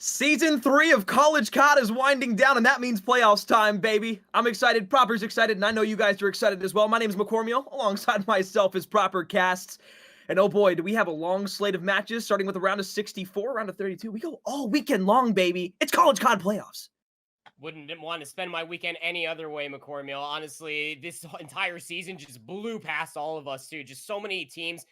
Season 3 of College COD is winding down, and that means playoffs time, baby. I'm excited, Proper's excited, and I know you guys are excited as well. My name is McCormiel, alongside myself is Proper Casts. And oh boy, do we have a long slate of matches, starting with a round of 64, round of 32. We go all weekend long, baby. It's College COD playoffs. Wouldn't want to spend my weekend any other way, McCormiel. Honestly, this entire season just blew past all of us, too. Just so many teams,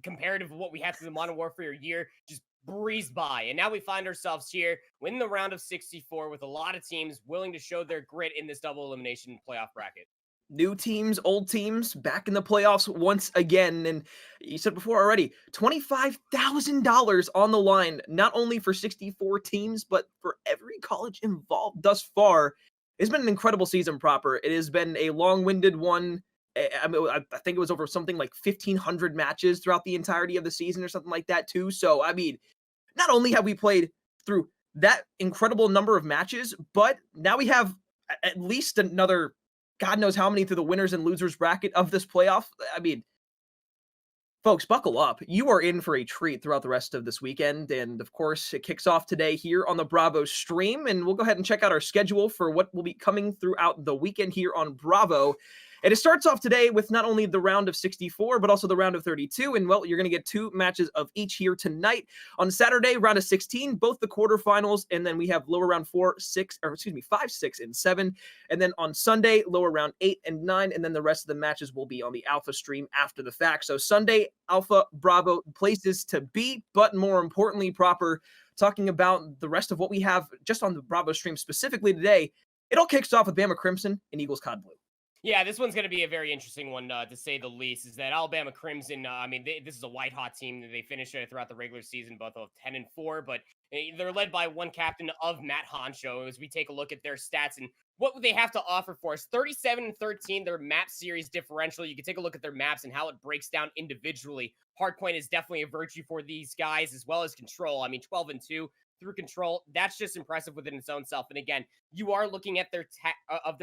comparative to what we had through the Modern Warfare year, just breezed by. And now we find ourselves here winning the round of 64 with a lot of teams willing to show their grit in this double elimination playoff bracket. New teams, old teams, back in the playoffs once again. And you said before already, $25,000 on the line, not only for 64 teams, but for every college involved thus far. It's been an incredible season, Proper. It has been a long-winded one. I think it was over something like 1,500 matches throughout the entirety of the season or something like that, too. So, I mean, not only have we played through that incredible number of matches, but now we have at least another God knows how many through the winners and losers bracket of this playoff. I mean, folks, buckle up. You are in for a treat throughout the rest of this weekend. And of course, it kicks off today here on the Bravo stream. And we'll go ahead and check out our schedule for what will be coming throughout the weekend here on Bravo. And it starts off today with not only the round of 64, but also the round of 32. And well, you're going to get two matches of each here tonight. On Saturday, round of 16, both the quarterfinals. And then we have lower round 5, 6, and 7. And then on Sunday, lower round 8 and 9. And then the rest of the matches will be on the Alpha stream after the fact. So Sunday, Alpha, Bravo, places to be. But more importantly, Proper, talking about the rest of what we have just on the Bravo stream specifically today, it all kicks off with Bama Crimson and Eagles COD Blue. Yeah, this one's going to be a very interesting one, to say the least. Is that Alabama Crimson? This is a white hot team. They finished throughout the regular season, both of 10-4, but they're led by one captain of Matt Honcho. As we take a look at their stats and what they have to offer for us, 37-13, their map series differential. You can take a look at their maps and how it breaks down individually. Hardpoint is definitely a virtue for these guys, as well as control. 12-2 through control. That's just impressive within its own self. And again, you are looking at their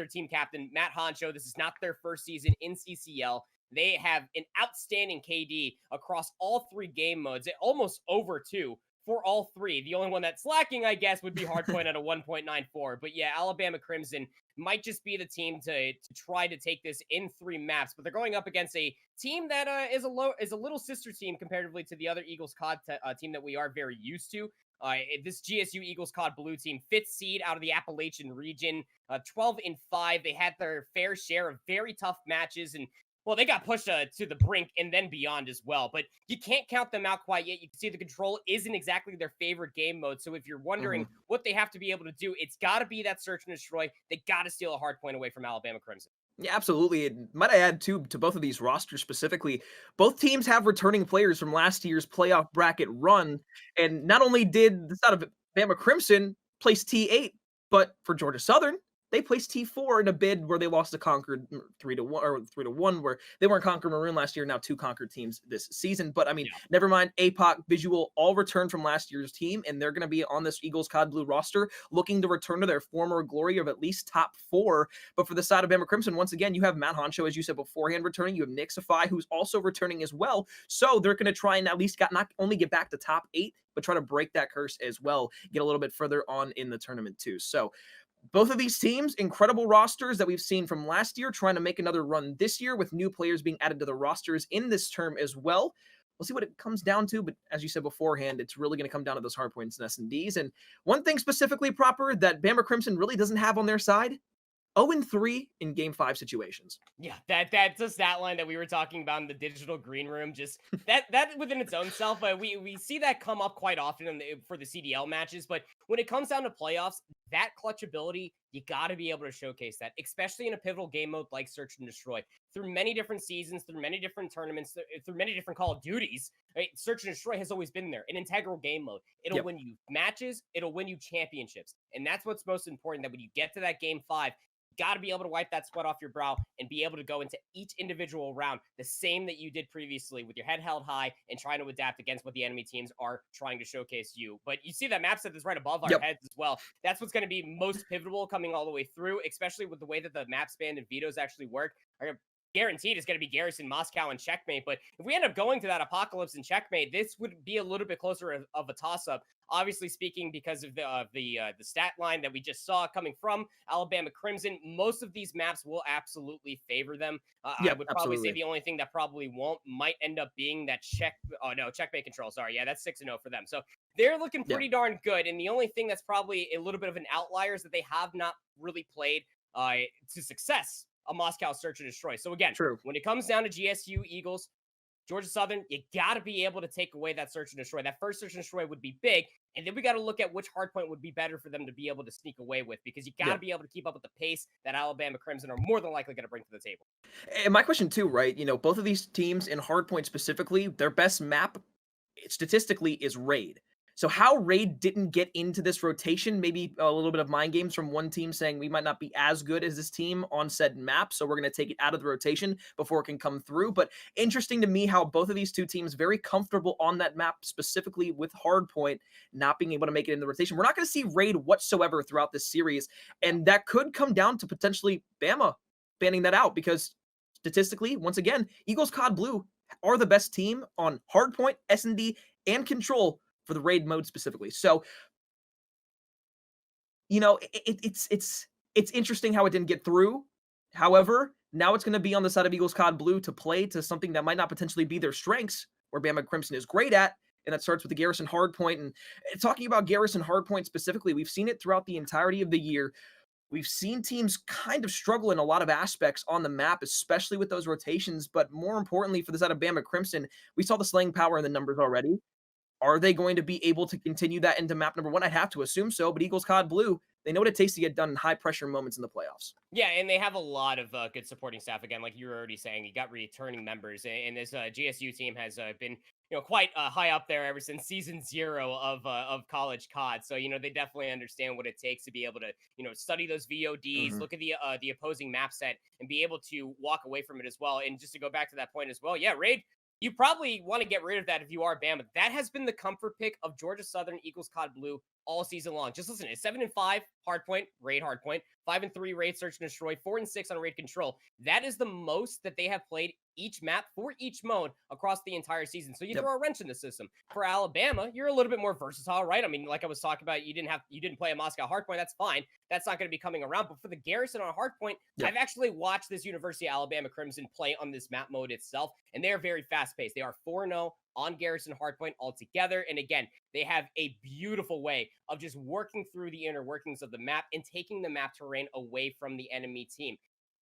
team captain, Matt Honcho. This is not their first season in CCL. They have an outstanding KD across all three game modes, almost over 2 for all three. The only one that's lacking, I guess, would be Hardpoint at a 1.94. But yeah, Alabama Crimson might just be the team to try to take this in 3 maps. But they're going up against a team that is a little sister team comparatively to the other Eagles COD team that we are very used to. This GSU Eagles COD Blue team, 5th seed out of the Appalachian region, 12-5. They had their fair share of very tough matches, and well, they got pushed to the brink and then beyond as well. But you can't count them out quite yet. You can see the control isn't exactly their favorite game mode. So if you're wondering what they have to be able to do, it's got to be that search and destroy. They got to steal a hard point away from Alabama Crimson. Yeah, absolutely. And might I add, too, to both of these rosters specifically, both teams have returning players from last year's playoff bracket run. And not only did the side of Bama Crimson place T8, but for Georgia Southern, they placed T4 in a bid where they lost to Concord 3-1 or 3-1, where they weren't Concord Maroon last year. Now 2 Concord teams this season. But I mean, Yeah. never mind. APOC, Visual, all returned from last year's team, and they're going to be on this Eagles COD Blue roster, looking to return to their former glory of at least top 4. But for the side of Bama Crimson, once again, you have Matt Honcho, as you said beforehand, returning. You have Nick Safai, who's also returning as well. So they're going to try and at least not only get back to top 8, but try to break that curse as well, get a little bit further on in the tournament too. So both of these teams, incredible rosters that we've seen from last year, trying to make another run this year with new players being added to the rosters in this term as well. We'll see what it comes down to, but as you said beforehand, it's really going to come down to those hard points and S&Ds. And one thing specifically, Proper, that Bama Crimson really doesn't have on their side, 0-3 in Game 5 situations. Yeah, that's a stat line that we were talking about in the digital green room. Just that within its own self, we see that come up quite often for the CDL matches. But when it comes down to playoffs, that clutch ability, you got to be able to showcase that, especially in a pivotal game mode like Search and Destroy. Through many different seasons, through many different tournaments, through many different Call of Duties, right? Search and Destroy has always been there, an integral game mode. It'll win you matches, it'll win you championships, and that's what's most important. That when you get to that Game 5. Got to be able to wipe that sweat off your brow and be able to go into each individual round the same that you did previously, with your head held high and trying to adapt against what the enemy teams are trying to showcase you. But you see that map set that's right above our heads as well. That's what's going to be most pivotal coming all the way through, especially with the way that the map span and vetoes actually work. guaranteed is going to be Garrison, Moscow, and Checkmate. But if we end up going to that Apocalypse and Checkmate, this would be a little bit closer of a toss up. Obviously speaking, because of the stat line that we just saw coming from Alabama Crimson, most of these maps will absolutely favor them. I Yep, would probably say absolutely. the only thing that probably won't might end up being that checkmate control. Sorry, yeah, that's 6-0 for them. So they're looking Yeah, pretty darn good. And the only thing that's probably a little bit of an outlier is that they have not really played to success a Moscow Search and Destroy. So again, true. when it comes down to GSU Eagles, Georgia Southern, you got to be able to take away that Search and Destroy. That first Search and Destroy would be big. And then we got to look at which hardpoint would be better for them to be able to sneak away with, because you got Yeah. to be able to keep up with the pace that Alabama Crimson are more than likely going to bring to the table. And my question too, right? Both of these teams in hardpoint specifically, their best map statistically is Raid. So how Raid didn't get into this rotation, maybe a little bit of mind games from one team saying we might not be as good as this team on said map, so we're going to take it out of the rotation before it can come through. But interesting to me how both of these two teams very comfortable on that map, specifically with hardpoint, not being able to make it in the rotation. We're not going to see Raid whatsoever throughout this series, and that could come down to potentially Bama banning that out because statistically, once again, Eagles COD Blue are the best team on hardpoint, S&D, and control for the raid mode specifically. So, it's interesting how it didn't get through. However, now it's going to be on the side of Eagles COD Blue to play to something that might not potentially be their strengths, where Bama Crimson is great at, and that starts with the Garrison hardpoint. And talking about Garrison hardpoint specifically, we've seen it throughout the entirety of the year. We've seen teams kind of struggle in a lot of aspects on the map, especially with those rotations. But more importantly, for the side of Bama Crimson, we saw the slaying power in the numbers already. Are they going to be able to continue that into map number one? I'd have to assume so, but Eagles COD Blue, they know what it takes to get done in high pressure moments in the playoffs. Yeah, and they have a lot of good supporting staff. Again, like you were already saying, you got returning members, and this GSU team has been quite high up there ever since season 0 of college COD. So they definitely understand what it takes to be able to study those VODs, Mhm. look at the opposing map set, and be able to walk away from it as well. And just to go back to that point as well, yeah, Raid. You probably want to get rid of that if you are Bama. That has been the comfort pick of Georgia Southern Eagles COD Blue all season long. Just listen, it's 7-5 hardpoint, raid hardpoint, 5-3 raid search and destroy, 4-6 on raid control. That is the most that they have played each map for each mode across the entire season. So you Yep. throw a wrench in the system. For Alabama, you're a little bit more versatile, right? I mean, like I was talking about, you didn't play a Moscow hardpoint. That's fine. That's not going to be coming around. But for the Garrison on hardpoint, Yep. I've actually watched this University of Alabama Crimson play on this map mode itself, and they're very fast paced. They are 4-0 on Garrison hardpoint altogether. And again, they have a beautiful way of just working through the inner workings of the map and taking the map terrain away from the enemy team.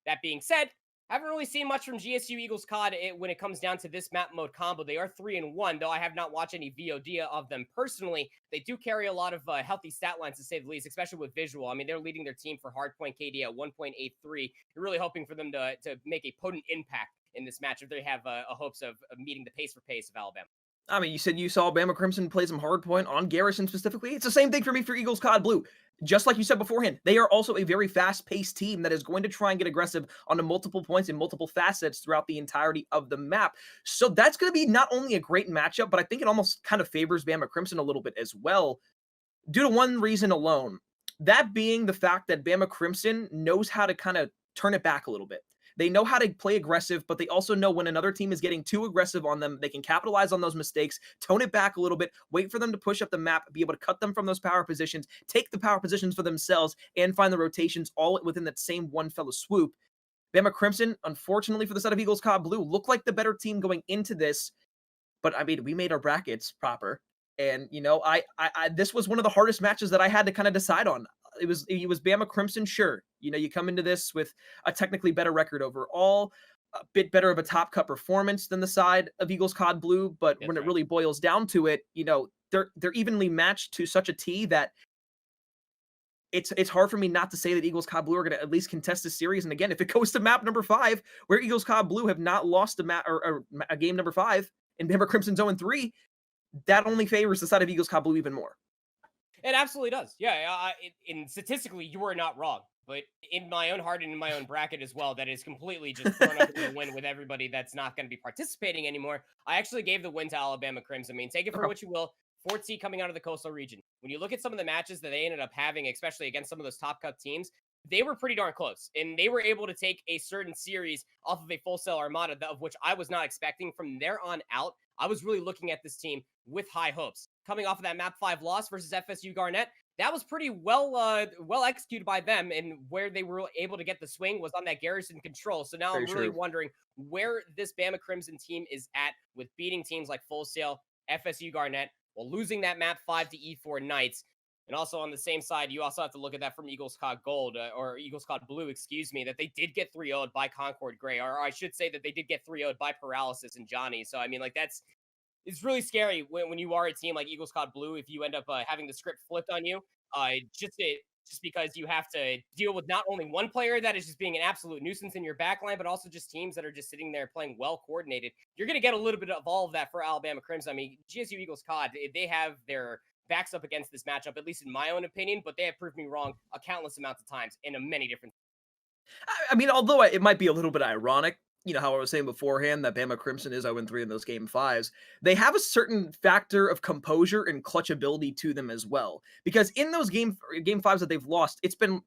That being said, haven't really seen much from GSU Eagles COD when it comes down to this map mode combo. They are 3-1, though I have not watched any VOD of them personally. They do carry a lot of healthy stat lines, to say the least, especially with visual. I mean, they're leading their team for hardpoint KD at 1.83. You're really hoping for them to make a potent impact in this match if they have hopes of meeting the pace for pace of Alabama. I mean, you said you saw Bama Crimson play some hardpoint on Garrison specifically. It's the same thing for me for Eagles COD Blue. Just like you said beforehand, they are also a very fast-paced team that is going to try and get aggressive on the multiple points and multiple facets throughout the entirety of the map. So that's going to be not only a great matchup, but I think it almost kind of favors Bama Crimson a little bit as well, due to one reason alone. That being the fact that Bama Crimson knows how to kind of turn it back a little bit. They know how to play aggressive, but they also know when another team is getting too aggressive on them, they can capitalize on those mistakes, tone it back a little bit, wait for them to push up the map, be able to cut them from those power positions, take the power positions for themselves, and find the rotations all within that same one fella swoop. Bama Crimson, unfortunately for the side of Eagles COD Blue, look like the better team going into this, but I mean, we made our brackets proper. And I this was one of the hardest matches that I had to kind of decide on. It was Bama Crimson, sure. You come into this with a technically better record overall, a bit better of a top cut performance than the side of Eagles COD Blue, but when That's it right. really boils down to it, they're evenly matched to such a T that it's hard for me not to say that Eagles COD Blue are going to at least contest this series. And again, if it goes to map number 5, where Eagles COD Blue have not lost a map or a game number 5, and Bama Crimson's 0-3, that only favors the side of Eagles COD Blue even more. It absolutely does. Yeah, and statistically, you are not wrong. But in my own heart and in my own bracket as well, that is completely just thrown up in the wind with everybody that's not going to be participating anymore. I actually gave the win to Alabama Crimson. I mean, take it for Okay. what you will. 4th seed coming out of the coastal region. When you look at some of the matches that they ended up having, especially against some of those top cut teams, they were pretty darn close, and they were able to take a certain series off of a Full Sail Armada, of which I was not expecting. From there on out, I was really looking at this team with high hopes. Coming off of that Map 5 loss versus FSU Garnett, that was pretty well executed by them, and where they were able to get the swing was on that Garrison control. So now Very I'm really true. wondering where this Bama Crimson team is at with beating teams like Full Sail, FSU Garnett, while losing that Map 5 to E4 Knights. And also on the same side, you also have to look at that from Eagles COD Gold, or Eagles COD Blue, excuse me, that they did get 3-0'd by Concord Gray, or I should say that they did get 3-0'd by Paralysis and Johnny. So, I mean, like, it's really scary when you are a team like Eagles COD Blue if you end up having the script flipped on you. Just because you have to deal with not only one player that is just being an absolute nuisance in your backline, but also just teams that are just sitting there playing well coordinated. You're going to get a little bit of all of that for Alabama Crimson. I mean, GSU Eagles COD, they have their backs up against this matchup, at least in my own opinion, but they have proved me wrong a countless amounts of times in a many different. I mean, although it might be a little bit ironic, how I was saying beforehand that Bama Crimson is 0-3 in those game fives, they have a certain factor of composure and clutchability to them as well. Because in those game fives that they've lost, it's been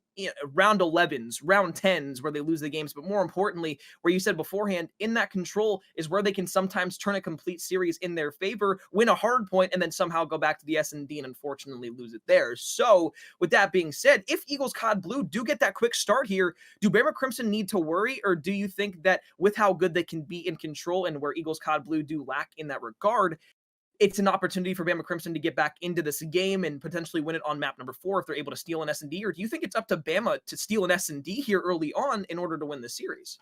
round 11s, round 10s where they lose the games. But more importantly, where you said beforehand, in that control is where they can sometimes turn a complete series in their favor, win a hard point, and then somehow go back to the S&D and unfortunately lose it there. So with that being said, if Eagles COD Blue do get that quick start here, do Bama Crimson need to worry, or do you think that with how good they can be in control and where Eagles COD Blue do lack in that regard, it's an opportunity for Bama Crimson to get back into this game and potentially win it on map number 4 if they're able to steal an S&D? Or do you think it's up to Bama to steal an S&D here early on in order to win the series?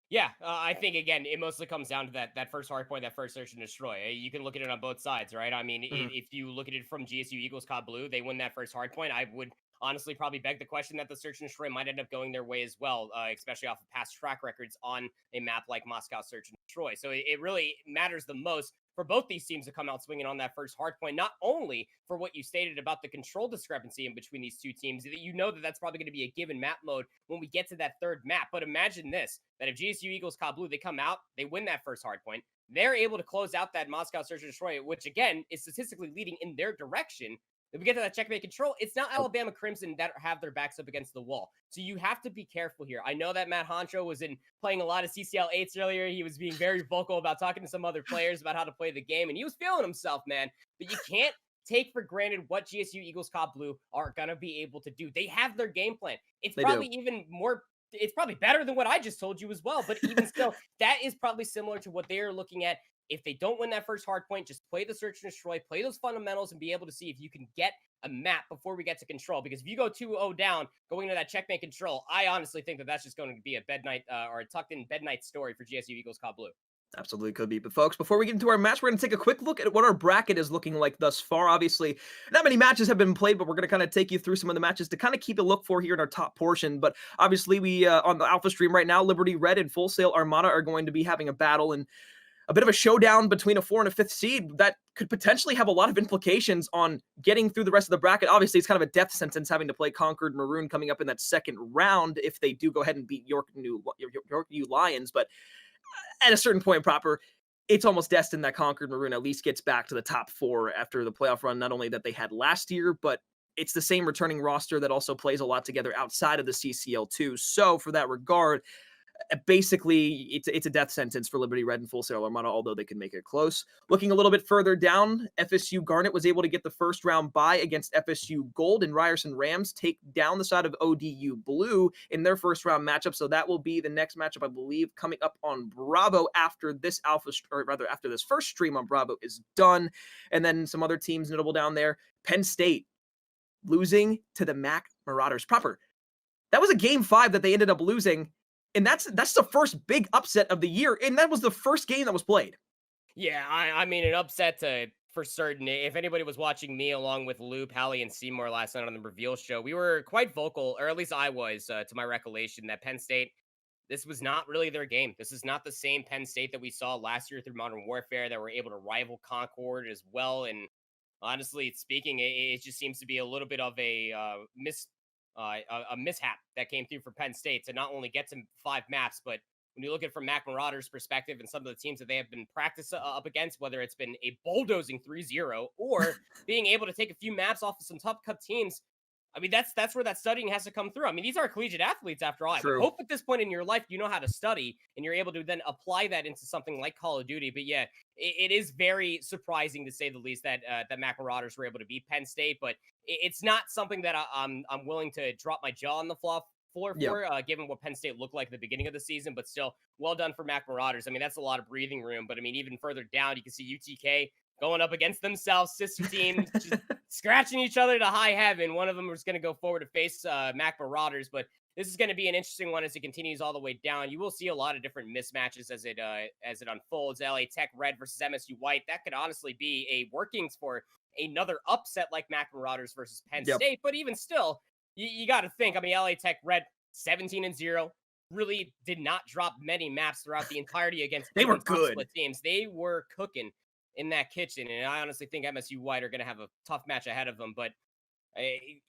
Yeah, I think again, it mostly comes down to that first hard point, that first search and destroy. You can look at it on both sides, right? I mean, Mhm. if you look at it from GSU Eagles COD Blue, they win that first hard point. I would honestly probably beg the question that the search and destroy might end up going their way as well, especially off of past track records on a map like Moscow Search and Destroy. So it really matters the most for both these teams to come out swinging on that first hard point, not only for what you stated about the control discrepancy in between these two teams, that you know that that's probably going to be a given map mode when we get to that third map. But imagine this, that if GSU Eagles COD Blue, they come out, they win that first hard point, they're able to close out that Moscow Search and Destroy, which again is statistically leading in their direction. If we get to that checkmate control, it's not Alabama Crimson that have their backs up against the wall. So you have to be careful here. I know that Matt Honcho was playing a lot of CCL 8s earlier. He was being very vocal about talking to some other players about how to play the game, and he was feeling himself, man. But you can't take for granted what GSU Eagles COD Blue are going to be able to do. They have their game plan. It's They probably do. even more, it's probably better than what I just told you as well. But even still, that is probably similar to what they are looking at. If they don't win that first hard point, just play the search and destroy, play those fundamentals, and be able to see if you can get a map before we get to control. Because if you go 2-0 down going into that checkmate control, I honestly think that that's just going to be a bed night or a tucked in bed night story for GSU Eagles COD Blue. Absolutely could be. But folks, before we get into our match, we're going to take a quick look at what our bracket is looking like thus far. Obviously, not many matches have been played, but we're going to kind of take you through some of the matches to kind of keep a look for here in our top portion. But obviously, we on the Alpha stream right now, Liberty Red and Full Sail Armada are going to be having a battle and a bit of a showdown between a 4 and a 5th seed that could potentially have a lot of implications on getting through the rest of the bracket. Obviously, it's kind of a death sentence having to play Concord Maroon coming up in that second round if they do go ahead and beat York U Lions. But at a certain point proper, it's almost destined that Concord Maroon at least gets back to the top 4 after the playoff run, not only that they had last year, but it's the same returning roster that also plays a lot together outside of the CCL too. So for that regard, basically it's a death sentence for Liberty Red and Full Sail Armada, although they can make it close. Looking a little bit further down, FSU Garnet was able to get the first round bye against FSU Gold, and Ryerson Rams take down the side of ODU Blue in their first round matchup. So that will be the next matchup, I believe, coming up on Bravo after this after this first stream on Bravo is done. And then some other teams notable down there. Penn State losing to the Mac Marauders proper. That was a game 5 that they ended up losing. And that's the first big upset of the year, and that was the first game that was played. Yeah, I mean, an upset for certain. If anybody was watching me along with Loop, Hallie, and Seymour last night on the Reveal show, we were quite vocal, or at least I was, to my recollection, that Penn State, this was not really their game. This is not the same Penn State that we saw last year through Modern Warfare that were able to rival Concord as well. And honestly speaking, it just seems to be a little bit of a mishap that came through for Penn State to not only get to 5 maps, but when you look at it from Mac Marauders' perspective and some of the teams that they have been practice up against, whether it's been a bulldozing 3-0 or being able to take a few maps off of some tough cut teams, I mean, that's where that studying has to come through. I mean, these are collegiate athletes after all. I would True. hope at this point in your life you know how to study and you're able to then apply that into something like Call of Duty. But yeah, it is very surprising to say the least that that Mac Marauders were able to beat Penn State. But it's not something that I'm willing to drop my jaw on the floor Yeah. for, given what Penn State looked like at the beginning of the season. But still, well done for Mac Marauders. I mean, that's a lot of breathing room. But I mean, even further down, you can see UTK going up against themselves, sister teams, just scratching each other to high heaven. One of them was going to go forward to face Mac Marauders, but this is going to be an interesting one as it continues all the way down. You will see a lot of different mismatches as it unfolds. LA Tech Red versus MSU White. That could honestly be a workings for another upset like Mac Marauders versus Penn Yep. State. But even still, you got to think. I mean, LA Tech Red 17-0 really did not drop many maps throughout the entirety against They even were top good. split teams. They were cooking in that kitchen. And I honestly think MSU White are going to have a tough match ahead of them. But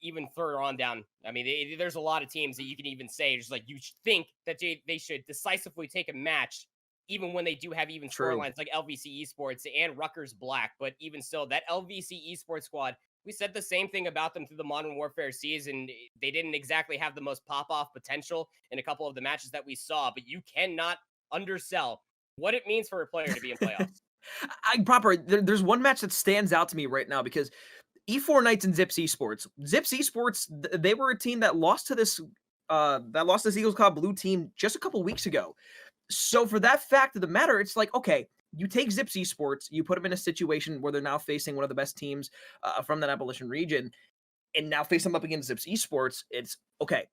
even further on down, I mean, there's a lot of teams that you can even say, just like you think that they should decisively take a match, even when they do have even True. storylines like LVC Esports and Rutgers Black. But even still, that LVC Esports squad, we said the same thing about them through the Modern Warfare season. They didn't exactly have the most pop-off potential in a couple of the matches that we saw, but you cannot undersell what it means for a player to be in playoffs. There's one match that stands out to me right now because E4 Knights and Zips Esports. Zips Esports, they were a team that lost to this Eagles Cloud Blue team just a couple weeks ago. So for that fact of the matter, it's like, okay, you take Zips Esports, you put them in a situation where they're now facing one of the best teams from that Appalachian region, and now face them up against Zips Esports. It's okay.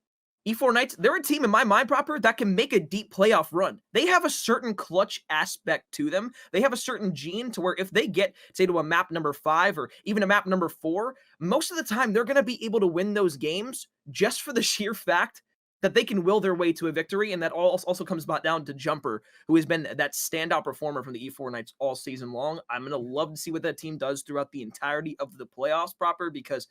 E4 Knights, they're a team in my mind proper that can make a deep playoff run. They have a certain clutch aspect to them. They have a certain gene to where if they get, say, to a map number 5 or even a map number 4, most of the time they're going to be able to win those games just for the sheer fact that they can will their way to a victory. And that also comes down to Jumper, who has been that standout performer from the E4 Knights all season long. I'm going to love to see what that team does throughout the entirety of the playoffs proper because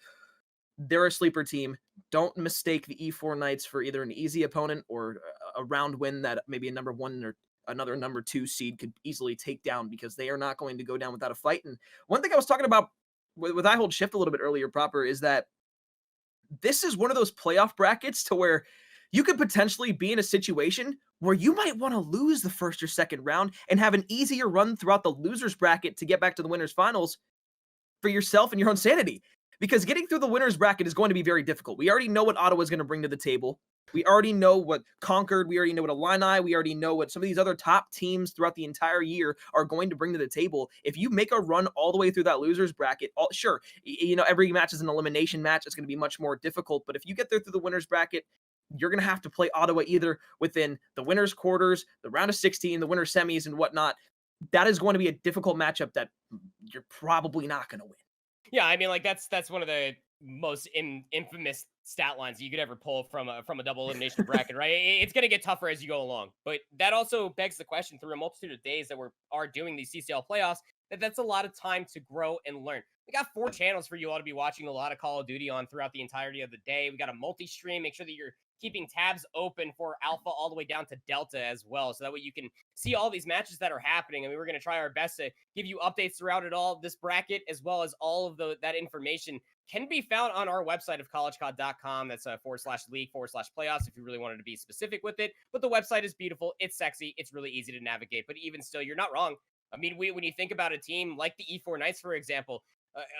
they're a sleeper team. Don't mistake the E4 Knights for either an easy opponent or a round win that maybe a number 1 or another number 2 seed could easily take down because they are not going to go down without a fight. And one thing I was talking about with I Hold Shift a little bit earlier proper is that this is one of those playoff brackets to where you could potentially be in a situation where you might want to lose the first or second round and have an easier run throughout the losers bracket to get back to the winners finals for yourself and your own sanity. Because getting through the winners bracket is going to be very difficult. We already know what Ottawa is going to bring to the table. We already know what Concord, we already know what Illini, we already know what some of these other top teams throughout the entire year are going to bring to the table. If you make a run all the way through that losers bracket, sure, every match is an elimination match. It's going to be much more difficult. But if you get there through the winners bracket, you're going to have to play Ottawa either within the winners quarters, the round of 16, the winners semis, and whatnot. That is going to be a difficult matchup that you're probably not going to win. Yeah, I mean, like that's one of the most infamous stat lines you could ever pull from a double elimination bracket, right? It's going to get tougher as you go along, but that also begs the question through a multitude of days that we are doing these CCL playoffs. That's a lot of time to grow and learn. We got 4 channels for you all to be watching a lot of Call of Duty on throughout the entirety of the day. We got a multi-stream. Make sure that you're keeping tabs open for Alpha all the way down to Delta as well, so that way you can see all these matches that are happening. I mean, we're going to try our best to give you updates throughout it all. This bracket, as well as all of that information, can be found on our website of collegecod.com. That's /league/playoffs if you really wanted to be specific with it. But the website is beautiful. It's sexy. It's really easy to navigate. But even still, you're not wrong. I mean, when you think about a team like the E4 Knights, for example,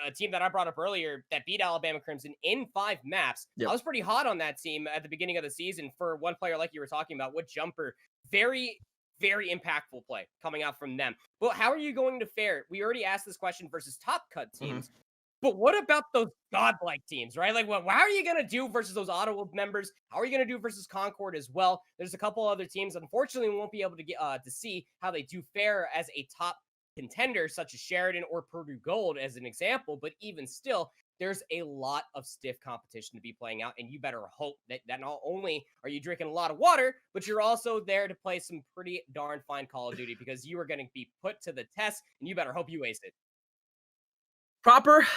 a team that I brought up earlier that beat Alabama Crimson in 5 maps. Yep. I was pretty hot on that team at the beginning of the season for one player like you were talking about with Jumper. Very, very impactful play coming out from them. But how are you going to fare? We already asked this question versus top cut teams. Mm-hmm. But what about those godlike teams, right? Like, how are you going to do versus those Ottawa members? How are you going to do versus Concord as well? There's a couple other teams. Unfortunately, we won't be able to get to see how they do fare as a top contender, such as Sheridan or Purdue Gold as an example. But even still, there's a lot of stiff competition to be playing out. And you better hope that not only are you drinking a lot of water, but you're also there to play some pretty darn fine Call of Duty, because you are going to be put to the test, and you better hope you ace it. Proper,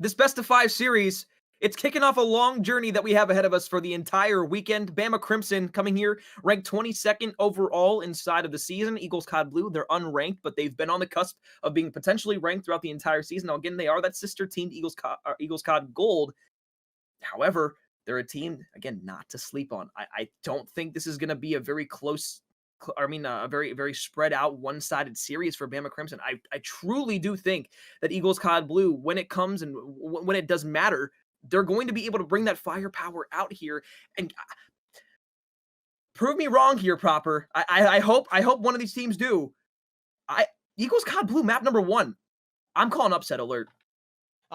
this best of 5 series, it's kicking off a long journey that we have ahead of us for the entire weekend. Bama Crimson coming here, ranked 22nd overall inside of the season. Eagles COD Blue, they're unranked, but they've been on the cusp of being potentially ranked throughout the entire season. Now, again, they are that sister team, Eagles COD Gold. However, they're a team, again, not to sleep on. I don't think this is going to be a very a very, very spread out, one-sided series for Bama Crimson. I truly do think that Eagles COD Blue, when it comes and when it does matter, they're going to be able to bring that firepower out here and prove me wrong here, Proper. I hope one of these teams do. Eagles COD Blue map number 1. I'm calling upset alert.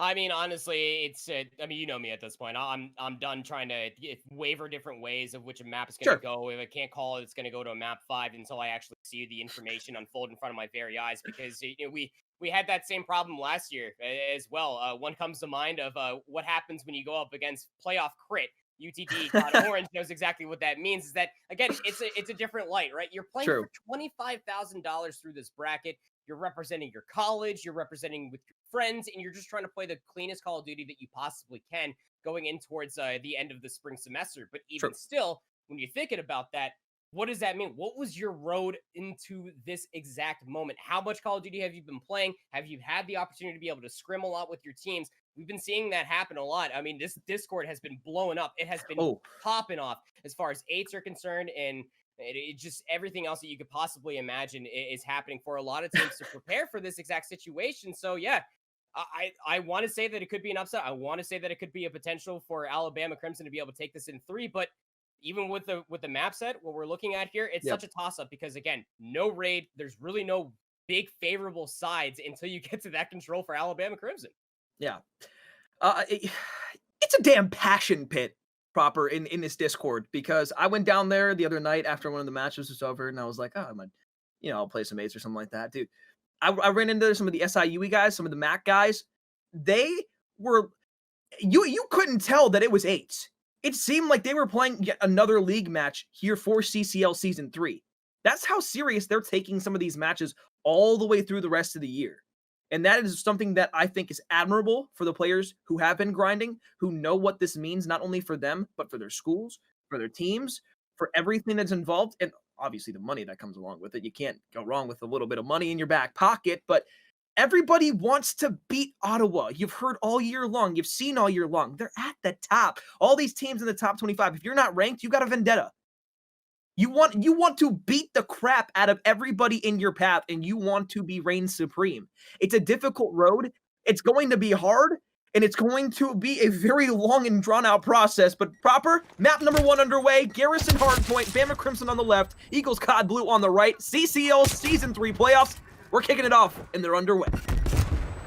I mean, honestly, I mean, you know me at this point. I'm done trying to waver different ways of which a map is going to go. If I can't call it, it's going to go to a map 5 until I actually see the information unfold in front of my very eyes. Because we had that same problem last year as well. One comes to mind of what happens when you go up against playoff crit. UTD COD Orange knows exactly what that means. Is that, again, it's a different light, right? You're playing for $25,000 through this bracket. You're representing your college, you're representing with your friends, and you're just trying to play the cleanest Call of Duty that you possibly can going in towards the end of the spring semester. But even still, when you're thinking about that, what does that mean? What was your road into this exact moment? How much Call of Duty have you been playing? Have you had the opportunity to be able to scrim a lot with your teams? We've been seeing that happen a lot. I mean, this Discord has been blowing up. It has been popping off as far as 8s are concerned, and it just everything else that you could possibly imagine is happening for a lot of teams to prepare for this exact situation. So yeah, I want to say that it could be an upset. I want to say that it could be a potential for Alabama Crimson to be able to take this in 3. But even with the map set, what we're looking at here, it's such a toss up because again, no raid. There's really no big favorable sides until you get to that control for Alabama Crimson. Yeah, it's a damn passion pit. Proper in this Discord, because I went down there the other night after one of the matches was over and I was like, oh, I'll play some 8s or something like that. Dude, I ran into some of the SIUE guys, some of the MAC guys. They were, you couldn't tell that it was 8s. It seemed like they were playing yet another league match here for CCL Season 3. That's how serious they're taking some of these matches all the way through the rest of the year. And that is something that I think is admirable for the players who have been grinding, who know what this means, not only for them, but for their schools, for their teams, for everything that's involved, and obviously the money that comes along with it. You can't go wrong with a little bit of money in your back pocket, but everybody wants to beat Ottawa. You've heard all year long. You've seen all year long. They're at the top. All these teams in the top 25, if you're not ranked, you got a vendetta. You want to beat the crap out of everybody in your path, and you want to be reign supreme. It's a difficult road. It's going to be hard, and it's going to be a very long and drawn-out process. But Proper, map number 1 underway. Garrison Hardpoint, Bama Crimson on the left, Eagles COD Blue on the right. CCL Season 3 playoffs. We're kicking it off, and they're underway.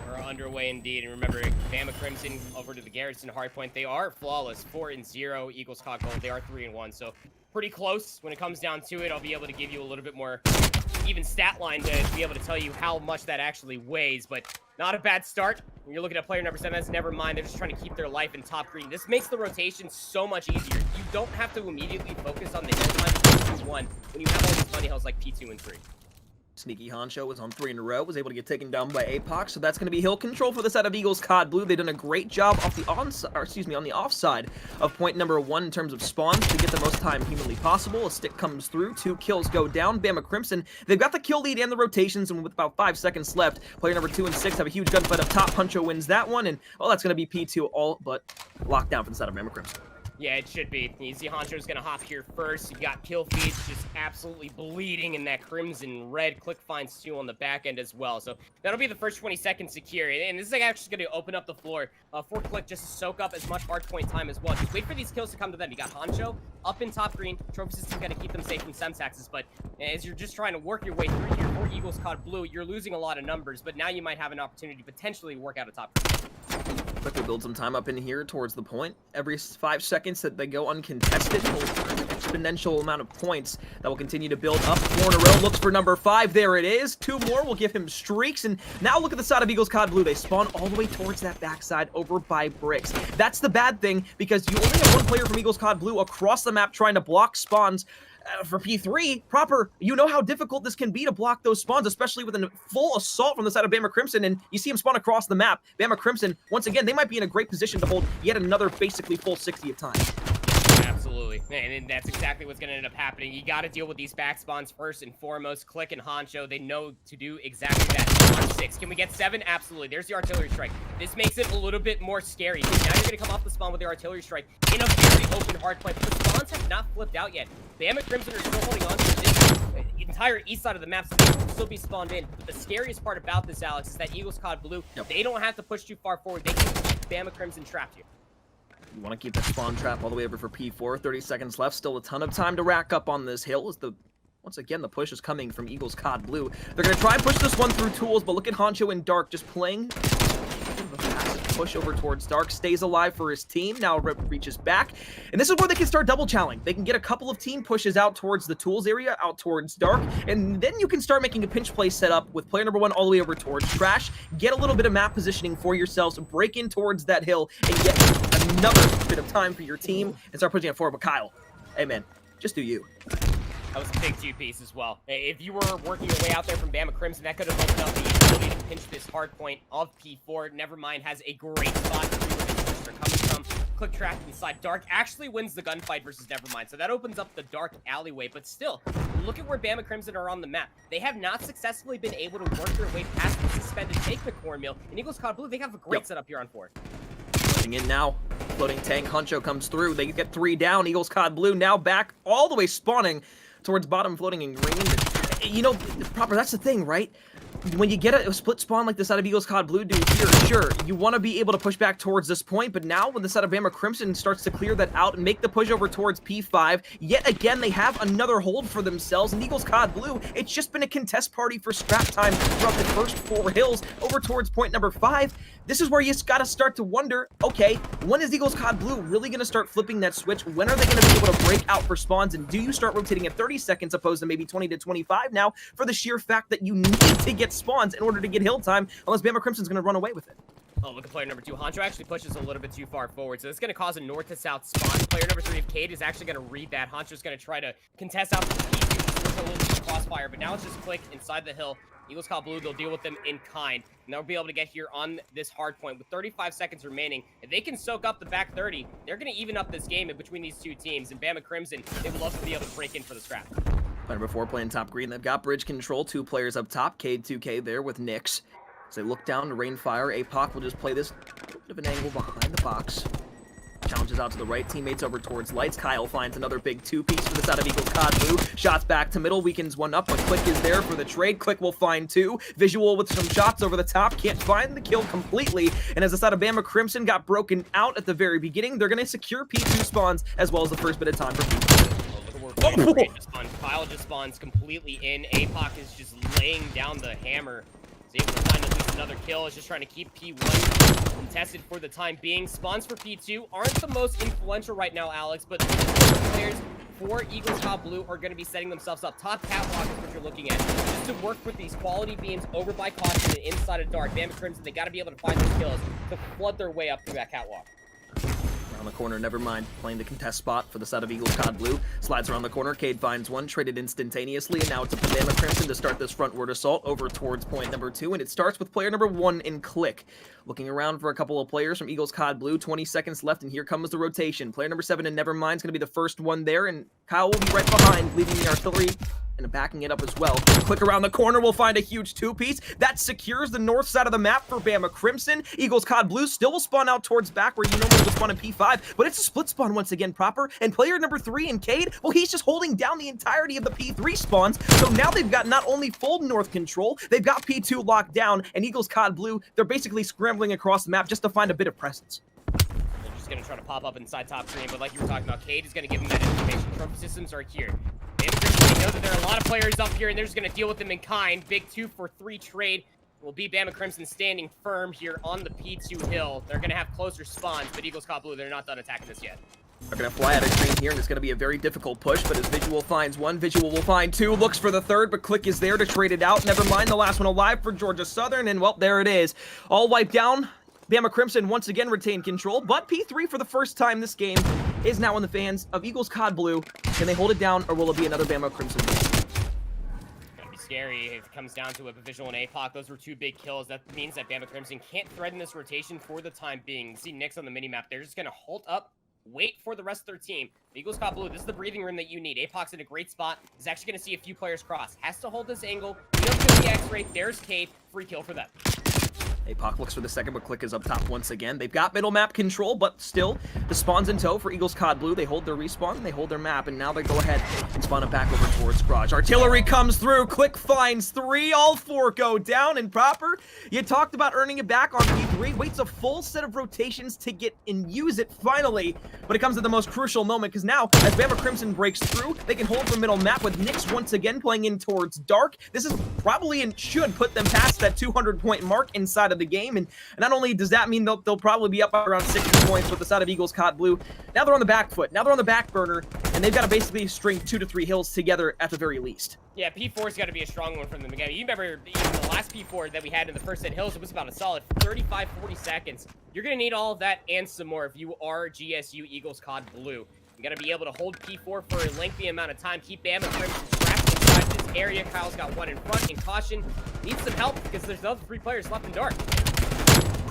We're underway indeed. And remember, Bama Crimson over to the Garrison Hardpoint. They are flawless, 4-0. Eagles COD Gold, they are 3-1. So pretty close when it comes down to it. I'll be able to give you a little bit more even stat line to be able to tell you how much that actually weighs, but not a bad start. When you're looking at player number 7, that's never mind. They're just trying to keep their life in top green. This makes the rotation so much easier. You don't have to immediately focus on the hill time 2-1 when you have all these money hills like P2 and 3. Sneaky Honcho was on 3 in a row, was able to get taken down by APOC, so that's going to be hill control for the side of Eagles COD Blue. They've done a great job on the offside of point number 1 in terms of spawns to get the most time humanly possible. A stick comes through, 2 kills go down. Bama Crimson, they've got the kill lead and the rotations, and with about 5 seconds left, player number 2 and 6 have a huge gunfight up top. Honcho wins that one, and well, that's going to be P2 all but locked down for the side of Bama Crimson. Yeah, it should be. You see Honcho's going to hop here first. You got kill feeds just absolutely bleeding in that crimson red. Click finds 2 on the back end as well. So that'll be the first 20 seconds secure. And this is actually going to open up the floor for Click just to soak up as much hard point time as well. Just wait for these kills to come to them. You got Honcho up in top green. Trophy system's going to keep them safe from Semtaxes. But as you're just trying to work your way through here for Eagles COD Blue, you're losing a lot of numbers. But now you might have an opportunity to potentially work out a top green. Quickly build some time up in here towards the point. Every 5 seconds that they go uncontested will turn an exponential amount of points that will continue to build up. 4 in a row, looks for number 5. There it is. 2 more will give him streaks. And now look at the side of Eagles COD Blue. They spawn all the way towards that backside over by bricks. That's the bad thing, because you only have 1 player from Eagles COD Blue across the map trying to block spawns. For P3, Proper, you know how difficult this can be to block those spawns, especially with a full assault from the side of Bama Crimson, and you see him spawn across the map. Bama Crimson, once again, they might be in a great position to hold yet another basically full 60 of time. Absolutely. And that's exactly what's going to end up happening. You got to deal with these back spawns first and foremost. Click and Honcho, they know to do exactly that. On 6. Can we get 7? Absolutely. There's the artillery strike. This makes it a little bit more scary. Now you're going to come off the spawn with the artillery strike in a very open hard play. But the spawns have not flipped out yet. Bama Crimson are still holding on to this entire east side of the map, so they will still be spawned in. But the scariest part about this, Alex, is that Eagles COD Blue, they don't have to push too far forward. They can keep Bama Crimson trapped here. You want to keep that spawn trap all the way over for P4. 30 seconds left. Still a ton of time to rack up on this hill as once again, the push is coming from Eagles COD Blue. They're going to try and push this one through tools, but look at Honcho and Dark just playing. Push over towards Dark, stays alive for his team, now reaches back, and this is where they can start double challenging. They can get a couple of team pushes out towards the tools area, out towards Dark, and then you can start making a pinch play setup with player number 1 all the way over towards Trash, get a little bit of map positioning for yourselves, break in towards that hill, and get another bit of time for your team, and start pushing it forward. But Kyle, hey man, just do you. That was a big 2-piece as well. If you were working your way out there from Bama Crimson, that could have opened up the ability to pinch this hard point of P4. Nevermind has a great spot to see where these pushes are coming from. Click track inside. Dark actually wins the gunfight versus Nevermind, so that opens up the Dark alleyway. But still, look at where Bama Crimson are on the map. They have not successfully been able to work their way past the suspended take the cornmeal. In Eagles COD Blue, they have a great setup here on 4. Floating in now. Floating tank. Honcho comes through. They get 3 down. Eagles COD Blue now back all the way spawning towards bottom, floating in green. You know, Proper, that's the thing, right? When you get a split spawn like this out of Eagles COD Blue do here, sure, you want to be able to push back towards this point, but now when the side of Bama Crimson starts to clear that out and make the push over towards P5, yet again, they have another hold for themselves, and Eagles COD Blue, it's just been a contest party for scrap time throughout the first 4 hills over towards point number 5. This is where you just got to start to wonder, okay, when is Eagles COD Blue really going to start flipping that switch? When are they going to be able to break out for spawns? And do you start rotating at 30 seconds opposed to maybe 20 to 25 now for the sheer fact that you need to get spawns in order to get hill time, unless Bama Crimson's going to run away with it? Oh, look at player number 2. Honcho actually pushes a little bit too far forward, so it's going to cause a north to south spawn. Player number 3 of Cade is actually going to read that. Honcho's going to try to contest out the P2 with a little bit of crossfire, but now it's just click inside the hill. Eagles COD Blue, they'll deal with them in kind, and they'll be able to get here on this hard point with 35 seconds remaining. If they can soak up the back 30, they're going to even up this game in between these 2 teams, and Bama Crimson, they would love to be able to break in for the scrap. Player number 4 playing top green. They've got bridge control. 2 players up top. Cade 2K there with Nyx. As they look down to Rainfire, APOC will just play this bit of an angle behind the box. Challenges out to the right, teammates over towards Lights. Kyle finds another big 2-piece for the side of Eagles COD Blue. Shots back to middle, weakens 1 up, but Click is there for the trade. Click will find 2. Visual with some shots over the top, can't find the kill completely. And as the side of Bama Crimson got broken out at the very beginning, they're going to secure P2 spawns as well as the first bit of time for P2. Kyle just spawns completely in. APOC is just laying down the hammer. He's able to find at least another kill. Is just trying to keep P1 contested for the time being. Spawns for P2 aren't the most influential right now, Alex, but the players for Eagles COD Blue are going to be setting themselves up. Top catwalk is what you're looking at. Just to work with these quality beams over by Caution and inside of Dark. Bama Crimson, they got to be able to find those kills to flood their way up through that catwalk. Around the corner, Nevermind playing the contest spot for the side of Eagles COD Blue. Slides around the corner, Cade finds 1, traded instantaneously, and now it's up to Bama Crimson to start this frontward assault over towards point number 2, and it starts with player number 1 in Click. Looking around for a couple of players from Eagles COD Blue, 20 seconds left, and here comes the rotation. Player number 7 in Nevermind's going to be the first one there, and Kyle will be right behind, leaving the artillery and backing it up as well. Click around the corner, we'll find a huge 2-piece. That secures the north side of the map for Bama Crimson. Eagles COD Blue still will spawn out towards back where you normally would spawn in P5, but it's a split spawn once again, Proper. And player number 3 in Cade, well, he's just holding down the entirety of the P3 spawns. So now they've got not only full north control, they've got P2 locked down, and Eagles COD Blue, they're basically scrambling across the map just to find a bit of presence. They're just going to try to pop up inside top green, but like you were talking about, Cade is going to give them that information. Trophy systems are here. They know that there are a lot of players up here, and they're just going to deal with them in kind. Big 2-for-3 trade will be Bama Crimson standing firm here on the P2 hill. They're going to have closer spawns, but Eagles COD Blue, they're not done attacking this yet. They're going to fly out of green here, and it's going to be a very difficult push, but as Visual finds 1, Visual will find 2, looks for the 3rd, but Click is there to trade it out. Never mind, the last one alive for Georgia Southern, and well, there it is. All wiped down. Bama Crimson once again retained control, but P3 for the first time this game is now in the hands of Eagles COD Blue. Can they hold it down, or will it be another Bama Crimson win? It's gonna be scary if it comes down to a Visual and APOC. Those were 2 big kills. That means that Bama Crimson can't threaten this rotation for the time being. See Nyx on the minimap. They're just gonna hold up wait for the rest of their team. The Eagles got blue. This is the breathing room that you need. Apoc's in a great spot. He's actually going to see a few players cross. Has to hold this angle. He doesn't get the X-ray. There's Cade. Free kill for them. Apoc looks for the second, but Click is up top once again. They've got middle map control, but still, the spawn's in tow for Eagles COD Blue. They hold their respawn, and they hold their map, and now they go ahead and spawn it back over towards Garage. Artillery comes through. Click finds 3. All 4 go down, and Proper, you talked about earning it back on P3. Waits a full set of rotations to get and use it finally, but it comes at the most crucial moment, because now, as Bama Crimson breaks through, they can hold the middle map with Nyx once again playing in towards Dark. This is probably and should put them past that 200-point mark inside of the game, and not only does that mean they'll probably be up by around 60 points with the side of Eagles COD Blue, now they're on the back foot, now they're on the back burner, and they've got to basically string 2 to 3 hills together at the very least. Yeah, P4's got to be a strong one from them again. You remember even the last P4 that we had in the first set hills, it was about a solid 35-40 seconds. You're going to need all of that and some more if you are GSU Eagles COD Blue. You got to be able to hold P4 for a lengthy amount of time, keep Bama Crimson trapped inside this area. Kyle's got one in front, and Caution needs some help because there's other 3 players left in Dark.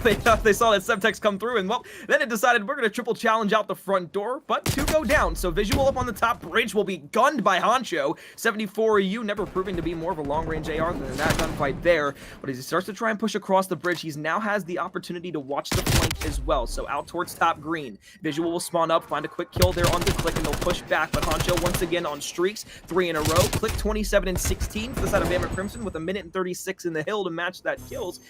They thought they saw that Semtex come through, and well, then it decided we're going to triple challenge out the front door, but 2 go down. So Visual up on the top bridge will be gunned by Honcho. 74U never proving to be more of a long-range AR than that gunfight there. But as he starts to try and push across the bridge, he now has the opportunity to watch the flank as well. So out towards top green. Visual will spawn up, find a quick kill there on the Click, and they'll push back. But Honcho once again on streaks, 3 in a row. Click 27 and 16 for the side of Bama Crimson with 1:36 in the hill to match that kills.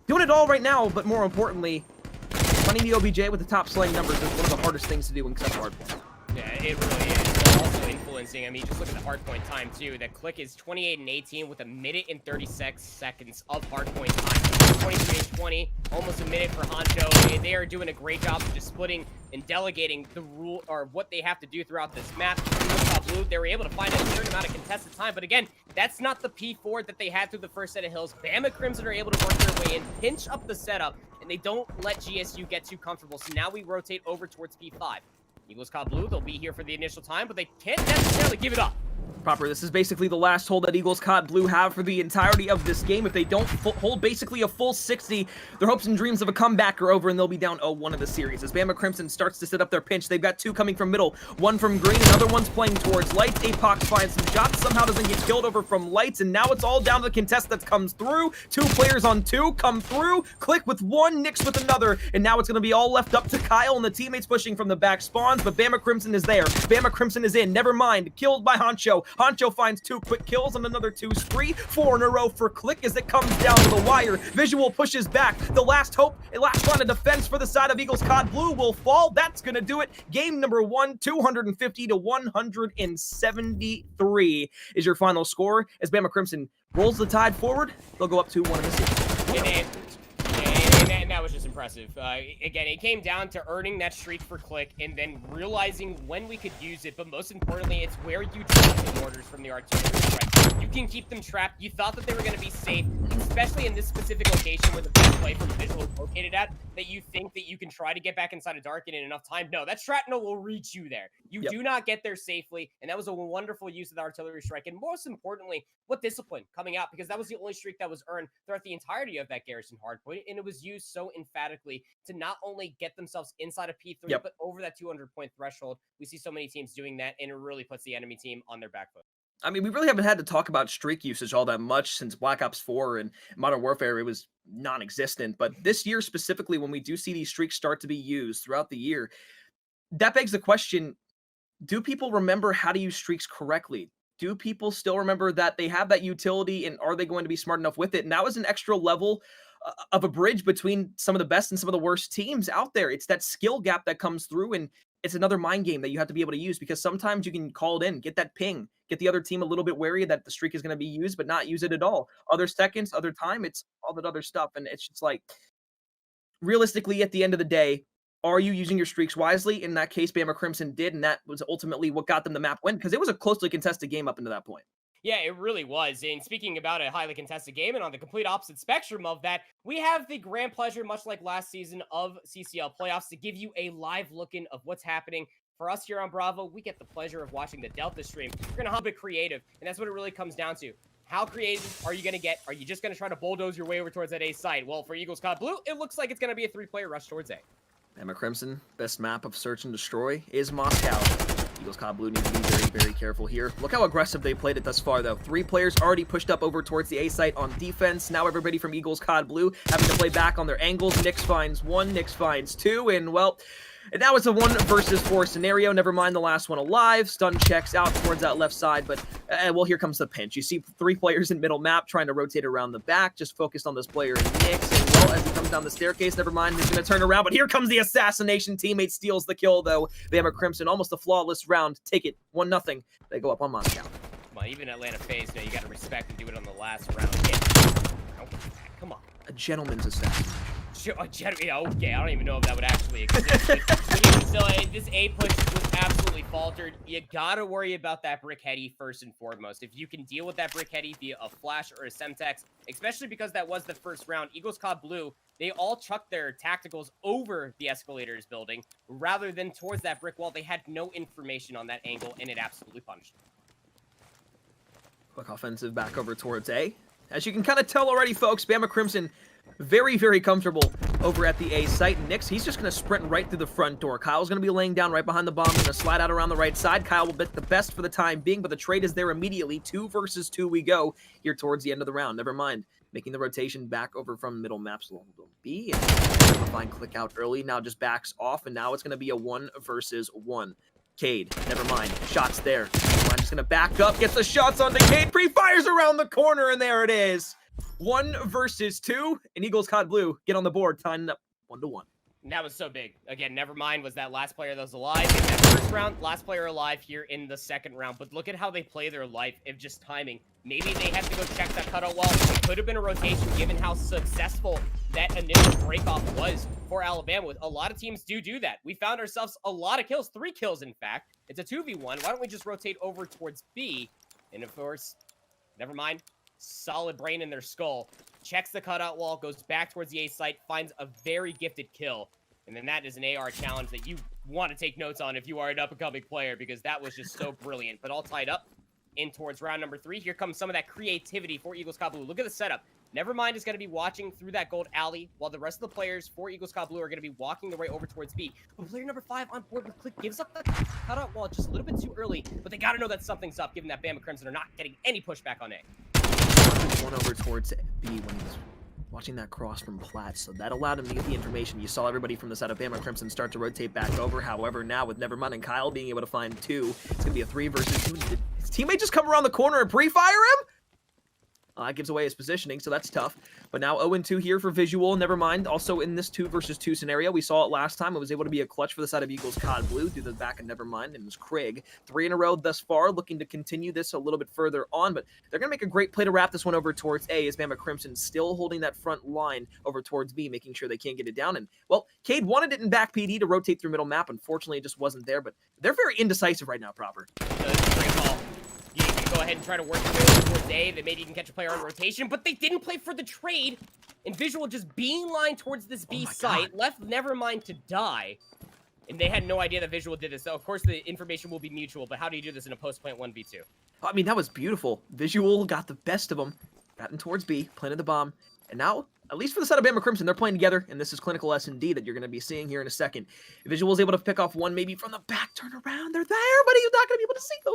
Doing it all right now, but more importantly, finding the OBJ with the top slaying numbers is one of the hardest things to do in such hardpoint. Yeah, it really is. Also influencing, I mean, just look at the hardpoint time, too. That Click is 28 and 18 with 1:36 seconds of hardpoint time. 23 and 20, almost a minute for Honcho. They are doing a great job of just splitting and delegating the rule, or what they have to do throughout this map. Blue, they were able to find a certain amount of contested time, but again, that's not the P4 that they had through the first set of hills. Bama Crimson are able to work their way in, pinch up the setup, and they don't let GSU get too comfortable. So now we rotate over towards P5. Eagles COD Blue, they'll be here for the initial time, but they can't necessarily give it up. Proper, this is basically the last hold that Eagles COD Blue have for the entirety of this game. If they don't hold basically a full 60, their hopes and dreams of a comeback are over, and they'll be down 0-1 in the series. As Bama Crimson starts to set up their pinch, they've got 2 coming from middle, 1 from green, another one's playing towards Lights. Apoc finds some shots, somehow doesn't get killed over from Lights, and now it's all down to the contest that comes through. 2 players on 2 come through, Click with 1, Nyx with another, and now it's going to be all left up to Kyle and the teammates pushing from the back spawns, but Bama Crimson is there. Bama Crimson is in, never mind, killed by Honcho. Honcho finds 2 quick kills and another 2 spree. 4 in a row for Click as it comes down to the wire. Visual pushes back. The last hope, last line of defense for the side of Eagles COD Blue will fall. That's going to do it. Game number 1, 250 to 173 is your final score. As Bama Crimson rolls the tide forward, they'll go up 2-1 in the series. And that was just impressive. Again, it came down to earning that streak for Click and then realizing when we could use it, but most importantly, it's where you drop the orders from the artillery strike. You can keep them trapped. You thought that they were going to be safe, especially in this specific location where the best play from Visual is located at, that you think that you can try to get back inside of Dark in enough time. No, that shrapnel will reach you there. You do not get there safely, and that was a wonderful use of the artillery strike, and most importantly, what discipline coming out, because that was the only streak that was earned throughout the entirety of that Garrison hardpoint, and it was used so emphatically to not only get themselves inside of P3, but over that 200-point threshold. We see so many teams doing that, and it really puts the enemy team on their back foot. I mean, we really haven't had to talk about streak usage all that much since Black Ops 4 and Modern Warfare. It was non-existent, but this year specifically, when we do see these streaks start to be used throughout the year, that begs the question, do people remember how to use streaks correctly? Do people still remember that they have that utility, and are they going to be smart enough with it? And that was an extra level of a bridge between some of the best and some of the worst teams out there. It's that skill gap that comes through, and it's another mind game that you have to be able to use, because sometimes you can call it in, get that ping, get the other team a little bit wary that the streak is going to be used, but not use it at all. Other seconds, other time, it's all that other stuff. And it's just like, realistically, at the end of the day, are you using your streaks wisely? In that case, Bama Crimson did, and that was ultimately what got them the map win, because it was a closely contested game up into that point. Yeah, it really was. And speaking about a highly contested game, and on the complete opposite spectrum of that, we have the grand pleasure, much like last season, of CCL playoffs to give you a live look-in of what's happening. For us here on Bravo, we get the pleasure of watching the Delta stream. We're going to hub it creative, and that's what it really comes down to. How creative are you going to get? Are you just going to try to bulldoze your way over towards that A site? Well, for Eagles COD Blue, it looks like it's going to be a 3-player rush towards A. Bama Crimson, best map of Search and Destroy is Moscow. Eagles COD Blue need to be very, very careful here. Look how aggressive they played it thus far, though. 3 players already pushed up over towards the A site on defense. Now everybody from Eagles COD Blue having to play back on their angles. Nyx finds 1, Nyx finds 2, and well, that was a 1 versus 4 scenario. Never mind the last one alive. Stun checks out towards that left side, but well, here comes the pinch. You see 3 players in middle map trying to rotate around the back, just focused on this player in Nyx, and well, as he comes down the staircase, never mind, he's going to turn around, but here comes the assassination. Teammate steals the kill, though. Bama Crimson, almost a flawless round. Take it, 1-0. They go up on Moscow. Come on, even Atlanta FaZe, you got to respect and do it on the last round. Yeah. Oh, come on. A gentleman's assassination. Okay, I don't even know if that would actually exist. But even still, this A push was absolutely faltered. You gotta worry about that brick heady first and foremost. If you can deal with that brick heady via a flash or a semtex, especially because that was the first round, Eagles COD Blue, they all chucked their tacticals over the escalators building rather than towards that brick wall. They had no information on that angle, and it absolutely punished. Quick offensive back over towards A. As you can kind of tell already, folks, Bama Crimson very, very comfortable over at the A site. Nyx, he's just going to sprint right through the front door. Kyle's going to be laying down right behind the bomb, going to slide out around the right side. Kyle will bet the best for the time being, but the trade is there immediately. 2 versus 2 we go here towards the end of the round. Never mind. Making the rotation back over from middle maps will be. And fine click out early. Now just backs off, and now it's going to be a 1 versus 1. Cade, never mind. Shots there. I'm just going to back up, gets the shots onto Cade, pre-fires around the corner, and there it is. 1 versus 2, and Eagles COD Blue get on the board, tying up 1-1. And that was so big. Again, never mind was that last player that was alive in that first round, last player alive here in the second round. But look at how they play their life of just timing. Maybe they had to go check that cutout wall. It could have been a rotation given how successful that initial breakoff was for Alabama. A lot of teams do that. We found ourselves a lot of kills, 3 kills in fact. It's a 2v1. Why don't we just rotate over towards B? And of course, never mind. Solid brain in their skull, checks the cutout wall, goes back towards the A site, finds a very gifted kill, and then that is an AR challenge that you want to take notes on if you are an up-and-coming player, because that was just so brilliant. But all tied up in towards round number 3. Here comes some of that creativity for Eagles COD Blue. Look at the setup. Nevermind is going to be watching through that gold alley, while the rest of the players for Eagles COD Blue are going to be walking their way over towards B. But player number 5 on board with Click gives up the cutout wall just a little bit too early, but they got to know that something's up, given that Bama Crimson are not getting any pushback on A. 1 over towards B when he was watching that cross from Platt, so that allowed him to get the information. You saw everybody from the side of Bama Crimson start to rotate back over. However, now with Nevermind and Kyle being able to find 2, it's going to be a 3 versus 2. Did his teammate just come around the corner and pre-fire him? That gives away his positioning, so that's tough. But now 0-2 here for Visual. Never mind. Also in this 2 versus 2 scenario, we saw it last time. It was able to be a clutch for the side of Eagles COD Blue through the back of Nevermind, and it was Craig. 3 in a row thus far, looking to continue this a little bit further on, but they're going to make a great play to wrap this one over towards A, as Bama Crimson still holding that front line over towards B, making sure they can't get it down. And, well, Cade wanted it in back PD to rotate through middle map. Unfortunately, it just wasn't there, but they're very indecisive right now, Proper. Great ball. You can go ahead and try to work your way towards A. They maybe even catch a player on rotation, but they didn't play for the trade. And Visual just beeline towards this B site, left Nevermind to die. And they had no idea that Visual did this. So, of course, the information will be mutual, but how do you do this in a post-plant 1v2? I mean, that was beautiful. Visual got the best of them, gotten towards B, planted the bomb, and now, at least for the side of Bama Crimson, they're playing together, and this is clinical S&D that you're going to be seeing here in a second. Visual is able to pick off 1 maybe from the back, turn around, they're there, but he's not going to be able to see them.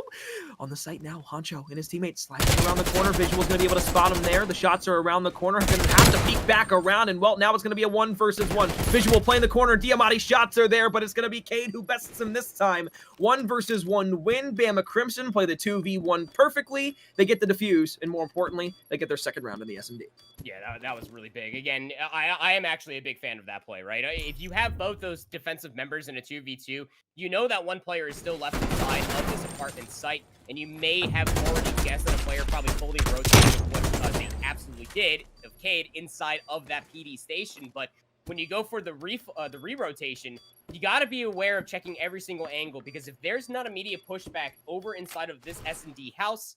On the site now, Honcho and his teammates sliding around the corner. Visual's going to be able to spot him there. The shots are around the corner, going to have to peek back around, and well, now it's going to be a 1 versus 1. Visual playing the corner, Diamati's shots are there, but it's going to be Cade who bests him this time. 1 versus 1 win. Bama Crimson play the 2v1 perfectly. They get the defuse, and more importantly, they get their second round in the S&D. Yeah, that was really big. Again, I am actually a big fan of that play, right? If you have both those defensive members in a 2v2, you know that one player is still left inside of this apartment site, and you may have already guessed that a player probably fully rotated what they absolutely did of Cade inside of that PD station. But when you go for the re-rotation, you got to be aware of checking every single angle, because if there's not immediate pushback over inside of this S&D house,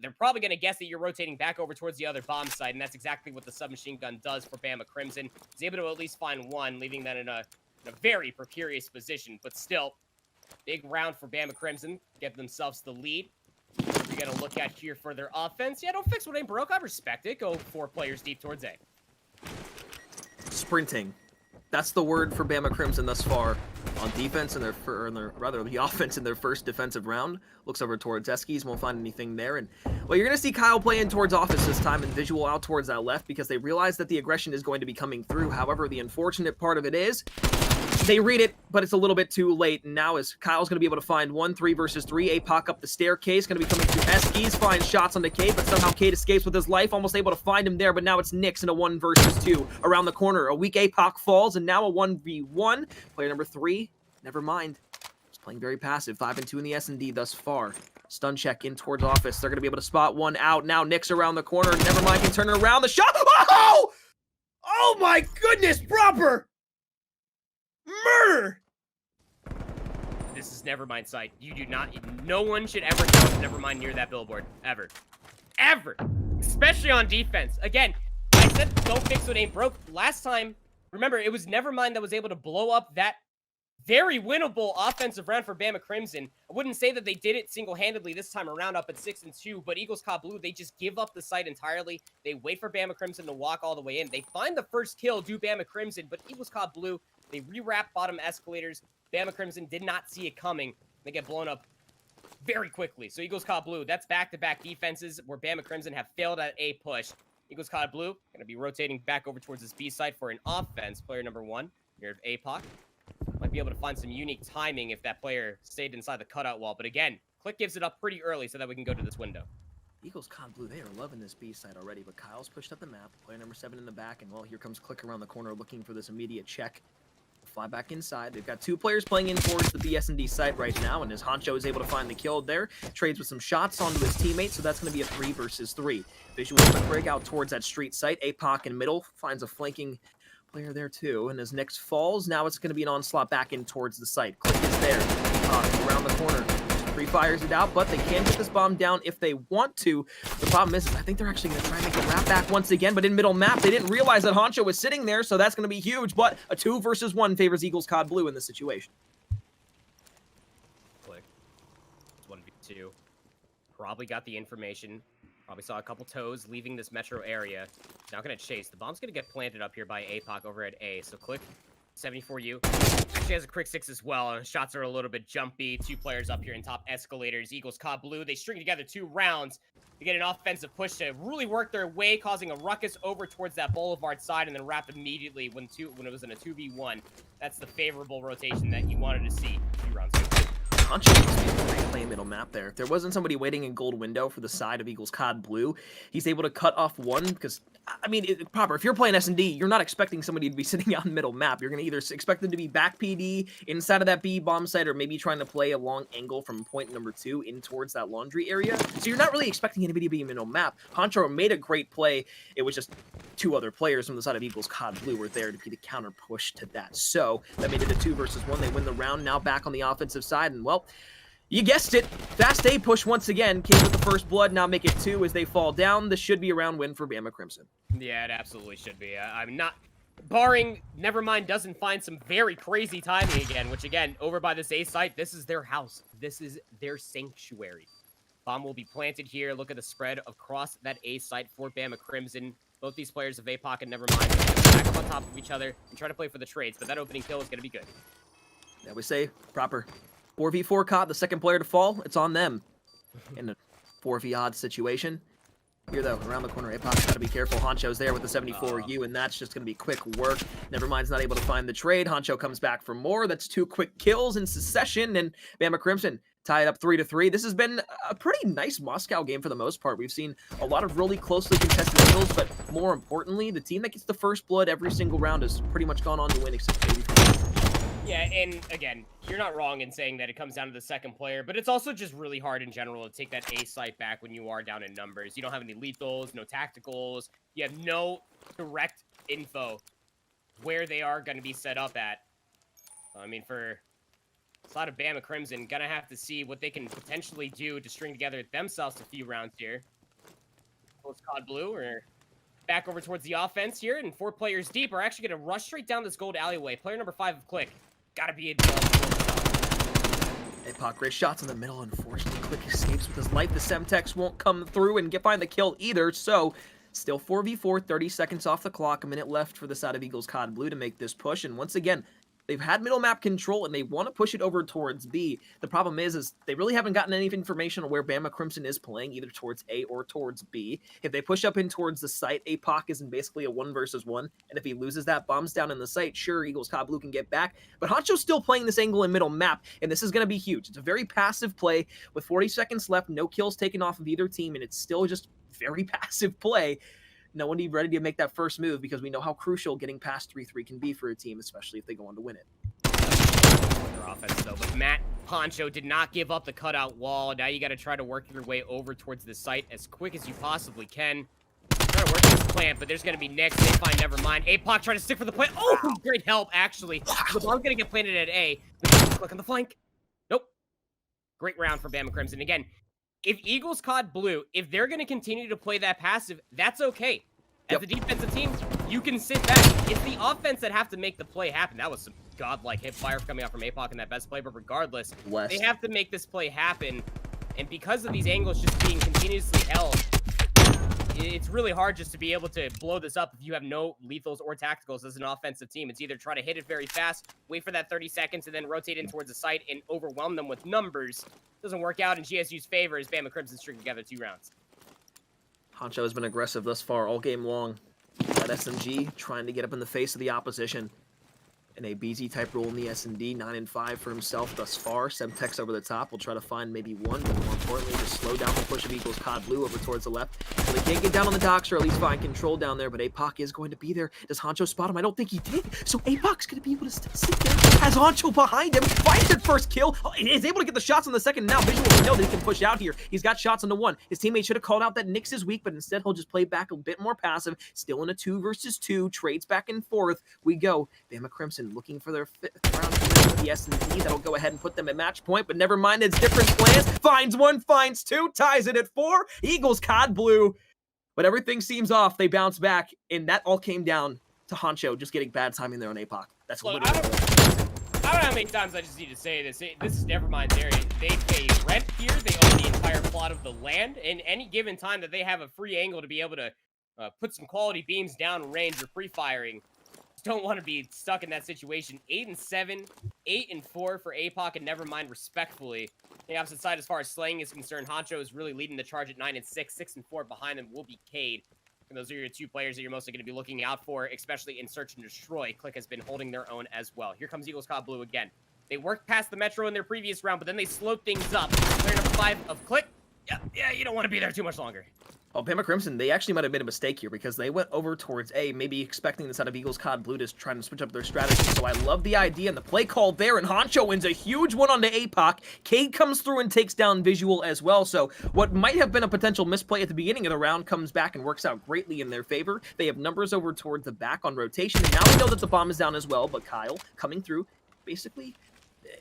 they're probably going to guess that you're rotating back over towards the other bomb site, and that's exactly what the submachine gun does for Bama Crimson. He's able to at least find 1, leaving that in a very precarious position, but still, big round for Bama Crimson, get themselves the lead. We got to look at here for their offense. Yeah, don't fix what ain't broke. I respect it. Go 4 players deep towards A. Sprinting. That's the word for Bama Crimson thus far on defense in rather the offense in their first defensive round. Looks over towards Eskies, won't find anything there. And well, you're going to see Kyle play in towards office this time and visual out towards that left because they realize that the aggression is going to be coming through. However, the unfortunate part of it is they read it, but it's a little bit too late. And now as Kyle's going to be able to find 1, 3 versus 3, APOC up the staircase, going to be coming to Eskies, finds shots on the Cade, but somehow Cade escapes with his life, almost able to find him there, but now it's Nix in a 1 versus 2 around the corner. A weak APOC falls, and now a 1v1. Player number 3, never mind. He's playing very passive, 5 and 2 in the S&D thus far. Stun check in towards office. They're going to be able to spot one out. Now Nix around the corner. Never mind, can turn it around. The shot. Oh! Oh my goodness, proper murder! This is Nevermind site. You do not, no one should ever go to Nevermind near that billboard. Ever. Ever. Especially on defense. Again, I said don't fix what ain't broke. Last time, remember, it was Nevermind that was able to blow up that very winnable offensive round for Bama Crimson. I wouldn't say that they did it single-handedly this time around up at 6 and 2, but Eagles COD Blue, they just give up the site entirely. They wait for Bama Crimson to walk all the way in. They find the first kill, do Bama Crimson, but Eagles COD Blue, they rewrap bottom escalators. Bama Crimson did not see it coming. They get blown up very quickly. So Eagles COD Blue, that's back-to-back defenses where Bama Crimson have failed at a push. Eagles COD Blue going to be rotating back over towards this B site for an offense. Player number 1, here of APOC. Might be able to find some unique timing if that player stayed inside the cutout wall. But again, Click gives it up pretty early so that we can go to this window. Eagles COD Blue, they are loving this B side already, but Kyle's pushed up the map. Player number 7 in the back, and well, here comes Click around the corner looking for this immediate check. Fly back inside. They've got 2 players playing in towards the BS&D site right now, and as Honcho is able to find the kill there, trades with some shots onto his teammate, so that's going to be a 3 versus 3. Visual break out towards that street site. APOC in middle finds a flanking player there too, and as Nix falls, now it's going to be an onslaught back in towards the site. Click is there. Around the corner. Pre-fires it out, but they can get this bomb down if they want to. The problem is I think they're actually going to try and make a wrap back once again, but in middle map, they didn't realize that Honcho was sitting there, so that's going to be huge, but a 2 versus 1 favors Eagles COD Blue in this situation. Click. It's 1v2. Probably got the information. Probably saw a couple toes leaving this metro area. Now going to chase. The bomb's going to get planted up here by APOC over at A, so Click. 74U actually has a quick 6 as well, and shots are a little bit jumpy. 2 players up here in top escalators. Eagles COD Blue, they string together 2 rounds to get an offensive push to really work their way, causing a ruckus over towards that boulevard side, and then wrap immediately when it was in a 2v1. That's the favorable rotation that you wanted to see. 2 rounds. Honcho is playing middle map there. If there wasn't somebody waiting in gold window for the side of Eagles COD Blue, he's able to cut off one because, I mean, proper. If you're playing S&D, you're not expecting somebody to be sitting out in middle map. You're going to either expect them to be back PD inside of that B bomb site or maybe trying to play a long angle from point number 2 in towards that laundry area. So you're not really expecting anybody to be in middle map. Honcho made a great play. It was just 2 other players from the side of Eagles COD Blue were there to be the counter push to that. So that made it a 2 versus 1. They win the round, now back on the offensive side, and well, you guessed it. Fast A push once again. Came with the first blood. Now make it 2 as they fall down. This should be a round win for Bama Crimson. Yeah, it absolutely should be. I'm not... Barring Nevermind doesn't find some very crazy timing again, which again, over by this A site, this is their house. This is their sanctuary. Bomb will be planted here. Look at the spread across that A site for Bama Crimson. Both these players of APOC and Nevermind back up on top of each other and try to play for the trades, but that opening kill is going to be good. Yeah, we say proper 4v4 COD, the second player to fall, it's on them in a 4v odd situation. Here, though, around the corner, APOC's got to be careful. Honcho's there with the 74U, and that's just going to be quick work. Nevermind's not able to find the trade. Honcho comes back for more. That's 2 quick kills in succession, and Bama Crimson tie it up 3-3. This has been a pretty nice Moscow game for the most part. We've seen a lot of really closely contested kills, but more importantly, the team that gets the first blood every single round has pretty much gone on to win, except maybe for Yeah, and again, you're not wrong in saying that it comes down to the second player, but it's also just really hard in general to take that A site back when you are down in numbers. You don't have any lethals, no tacticals. You have no direct info where they are going to be set up at. I mean, for a lot of Bama Crimson, gonna have to see what they can potentially do to string together themselves a few rounds here. COD Blue are back over towards the offense here, and 4 players deep are actually going to rush straight down this gold alleyway. Player number 5 of Click. Gotta be a APOC, great shots in the middle. Unfortunately, Click escapes with his life. The Semtex won't come through and find the kill either, so Still 4v4, 30 seconds off the clock, a minute left for the side of Eagles COD Blue to make this push. And once again, they've had middle map control and they want to push it over towards B. The problem is they really haven't gotten any information on where Bama Crimson is playing, either towards A or towards B. If they push up in towards the site, APOC is in basically a 1 versus 1. And if he loses that, bombs down in the site, sure, Eagles COD Blue can get back. But Honcho's still playing this angle in middle map, and this is going to be huge. It's a very passive play with 40 seconds left, no kills taken off of either team, and it's still just very passive play. No one even ready to make that first move because we know how crucial getting past 3-3 can be for a team, especially if they go on to win it. Their offense, though, but Matt Honcho did not give up the cutout wall. Now you got to try to work your way over towards the site as quick as you possibly can. Try to work this plant, but there's going to be Nix. They find Nevermind. APOC trying to stick for the plant. Oh, great help, actually. The bomb's going to get planted at A. Click on the flank. Nope. Great round for Bama Crimson. Again, if Eagles COD Blue, if they're going to continue to play that passive, that's okay. As the defensive team, you can sit back. It's the offense that have to make the play happen. That was some godlike hip fire coming out from APOC in that best play, but regardless, they have to make this play happen. And because of these angles just being continuously held, it's really hard just to be able to blow this up if you have no lethals or tacticals as an offensive team. It's either try to hit it very fast, wait for that 30 seconds, and then rotate in towards the site and overwhelm them with numbers. Doesn't work out in GSU's favor as Bama Crimson string together 2 rounds. Honcho has been aggressive thus far all game long. That SMG trying to get up in the face of the opposition. In a BZ type role in the S&D, 9-5 for himself thus far. Semtex over the top will try to find maybe one, but more importantly, just slow down the push of Eagles COD Blue over towards the left. So they can't get down on the docks or at least find control down there, but APOC is going to be there. Does Honcho spot him? I don't think he did. So APOC's going to be able to still sit there. Has Honcho behind him. Finds his first kill. Is able to get the shots on the second. Now Visual will know that he can push out here. He's got shots on the 1. His teammate should have called out that Nix is weak, but instead he'll just play back a bit more passive. Still in a 2 versus 2. Trades back and forth. We go. Bama Crimson looking for their 5th round for the S&D. That'll go ahead and put them at match point, but never mind, it's different plans. Finds 1, finds 2, ties it at 4. Eagles COD Blue. But everything seems off. They bounce back, and that all came down to Honcho just getting bad timing there on APOC. That's Look, literally I don't know how many times I just need to say this. This is Nevermind's area. They pay rent here. They own the entire plot of the land. And any given time that they have a free angle to be able to put some quality beams down range or pre-firing, don't want to be stuck in that situation. 8-7, 8-4 for APOC and Nevermind respectfully. The opposite side as far as slaying is concerned, Honcho is really leading the charge at 9-6. 6-4 behind them will be Cade. And those are your 2 players that you're mostly going to be looking out for, especially in Search and Destroy. Click has been holding their own as well. Here comes Eagles COD Blue again. They worked past the Metro in their previous round, but then they slowed things up. Player number 5 of Click. Yeah, you don't want to be there too much longer. Oh, Bama Crimson, they actually might have made a mistake here because they went over towards A, maybe expecting this out of Eagles COD Blue to try to switch up their strategy. So I love the idea and the play call there, and Honcho wins a huge one onto APOC. Cade comes through and takes down Visual as well. So what might have been a potential misplay at the beginning of the round comes back and works out greatly in their favor. They have numbers over towards the back on rotation, and now we know that the bomb is down as well, but Kyle coming through basically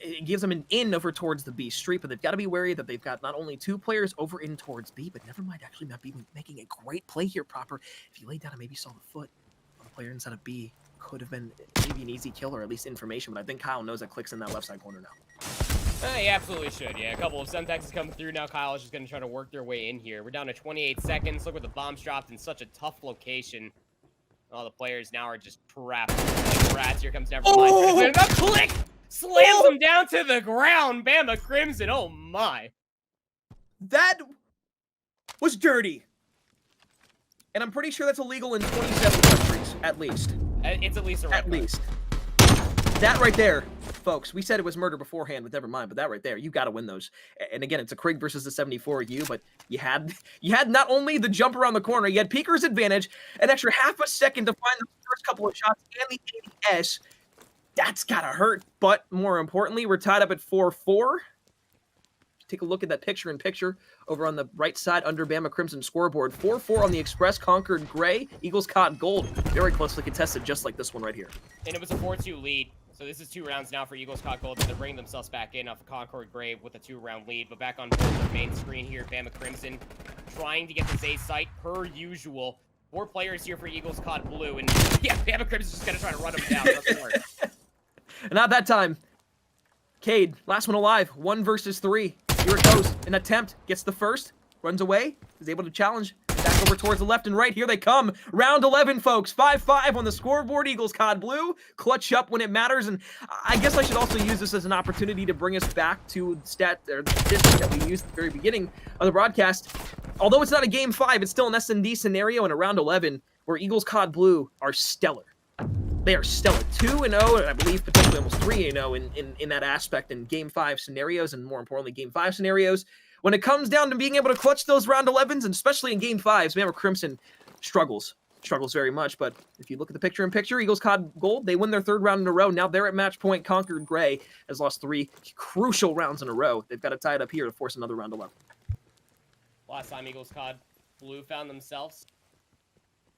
it gives them an in over towards the B street, but they've got to be wary that they've got not only 2 players over in towards B, but Nevermind actually not be making a great play here proper. If you laid down and maybe saw the foot on the player inside of B, could have been maybe an easy kill or at least information, but I think Kyle knows that Click's in that left side corner now. He absolutely should, yeah. A couple of Semtexes coming through now. Kyle is just going to try to work their way in here. We're down to 28 seconds. Look where the bomb's dropped in such a tough location. All the players now are just trapped like rats. Here comes Nevermind. Oh! Click! Slams him down to the ground. Bama Crimson. Oh, my. That was dirty. And I'm pretty sure that's illegal in 27 countries, at least. It's at least a red At least. That right there, folks, we said it was murder beforehand, but never mind. But that right there, you got to win those. And again, it's a Krieg versus the 74U, but you had not only the jump around the corner, you had Peeker's advantage, an extra half a second to find the first couple of shots, and the ADS. That's got to hurt. But more importantly, we're tied up at 4-4. Take a look at that picture-in-picture over on the right side under Bama Crimson scoreboard. 4-4 on the Express, Concord Gray. Eagles caught gold. Very closely contested, just like this one right here. And it was a 4-2 lead. So this is 2 rounds now for Eagles caught gold. They're bringing themselves back in off of Concord Gray with a 2-round lead. But back on the main screen here, Bama Crimson trying to get this A site per usual. 4 players here for Eagles caught blue. And yeah, Bama Crimson's just going to try to run them down. Doesn't work. Not that time. Cade, last one alive. 1 versus 3. Here it goes. An attempt. Gets the first. Runs away. Is able to challenge Back over towards the left and right. Here they come. Round 11, folks. 5-5 on the scoreboard. Eagles COD Blue. Clutch up when it matters. And I guess I should also use this as an opportunity to bring us back to the statistic that we used at the very beginning of the broadcast. Although it's not a game 5, it's still an S&D scenario in a round 11 where Eagles COD Blue are stellar. They are stellar. 2-0, and I believe potentially almost 3-0 in that aspect in game 5 scenarios, and more importantly, game 5 scenarios. When it comes down to being able to clutch those round 11s, and especially in game 5s, Bama Crimson struggles very much. But if you look at the picture-in-picture, Eagles COD Gold, they win their 3rd round in a row. Now they're at match point. Concord Gray has lost 3 crucial rounds in a row. They've got to tie it up here to force another round 11. Last time Eagles COD Blue found themselves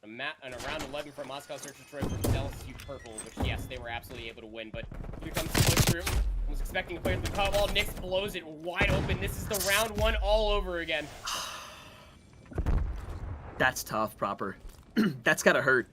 in a round 11 from Moscow Search and Destroy versus LSU Purple, which, yes, they were absolutely able to win. But here comes the switch through. I was expecting a player to cut ball. Nix blows it wide open. This is the round 1 all over again. That's tough, Proper. That's got to hurt.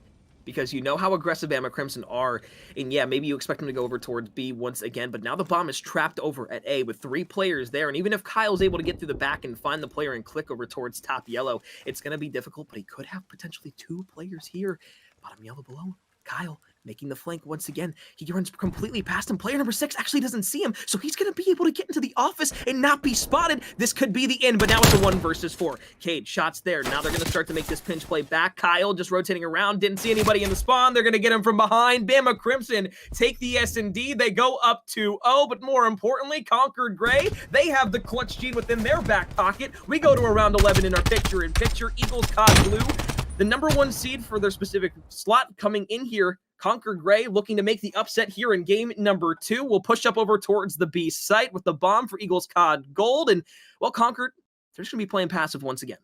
Because you know how aggressive Bama Crimson are, and yeah, maybe you expect them to go over towards B once again, but now the bomb is trapped over at A with 3 players there, and even if Kyle's able to get through the back and find the player and click over towards top yellow, it's going to be difficult, but he could have potentially 2 players here. Bottom yellow below, Kyle making the flank once again. He runs completely past him. Player number 6 actually doesn't see him, so he's going to be able to get into the office and not be spotted. This could be the end, but now it's a 1 versus 4. Cade, shots there. Now they're going to start to make this pinch play back. Kyle just rotating around. Didn't see anybody in the spawn. They're going to get him from behind. Bama Crimson take the S&D. They go up 2-0, but more importantly, Concord Gray, they have the clutch gene within their back pocket. We go to a round 11 in our picture-in-picture. Eagles COD Blue, the number 1 seed for their specific slot coming in here. Concord Gray looking to make the upset here in game number 2. We'll push up over towards the B site with the bomb for Eagles COD Gold. And, well, Concord, they're just going to be playing passive once again.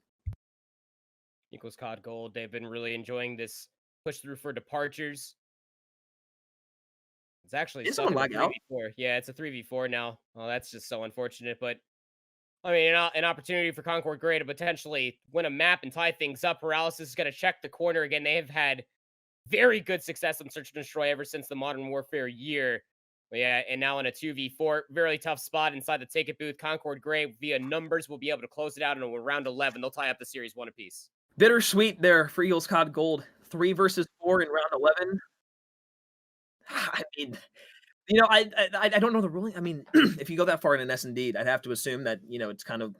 Eagles COD Gold, they've been really enjoying this push through for departures. It's actually Is someone lag out? Yeah, it's a 3v4 now. Well, that's just so unfortunate, but I mean, an opportunity for Concord Gray to potentially win a map and tie things up. Paralysis is going to check the corner again. They have had very good success on Search and Destroy ever since the Modern Warfare year. But yeah, and now in a 2v4, very tough spot inside the ticket booth. Concord Gray, via numbers, will be able to close it out in a round 11. They'll tie up the series 1 apiece. Bittersweet there for Eagles COD Gold. 3 versus 4 in round 11. I mean, you know, I don't know the ruling. I mean, if you go that far in an S&D, I'd have to assume that, you know, it's kind of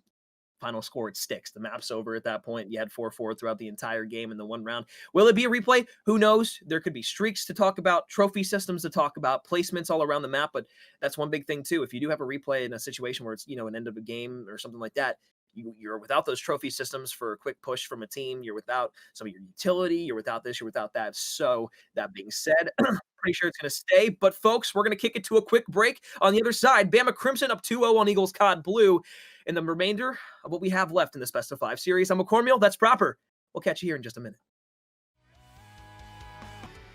final score, it sticks. The map's over at that point. You had 4-4 throughout the entire game in the 1 round. Will it be a replay? Who knows? There could be streaks to talk about, trophy systems to talk about, placements all around the map, but that's one big thing too. If you do have a replay in a situation where it's, you know, an end of a game or something like that, you're without those trophy systems for a quick push from a team. You're without some of your utility. You're without this. You're without that. So that being said, pretty sure it's going to stay. But folks, we're going to kick it to a quick break. On the other side, Bama Crimson up 2-0 on Eagles COD Blue. And the remainder of what we have left in this best of 5 series. I'm McCormiel. That's Proper. We'll catch you here in just a minute.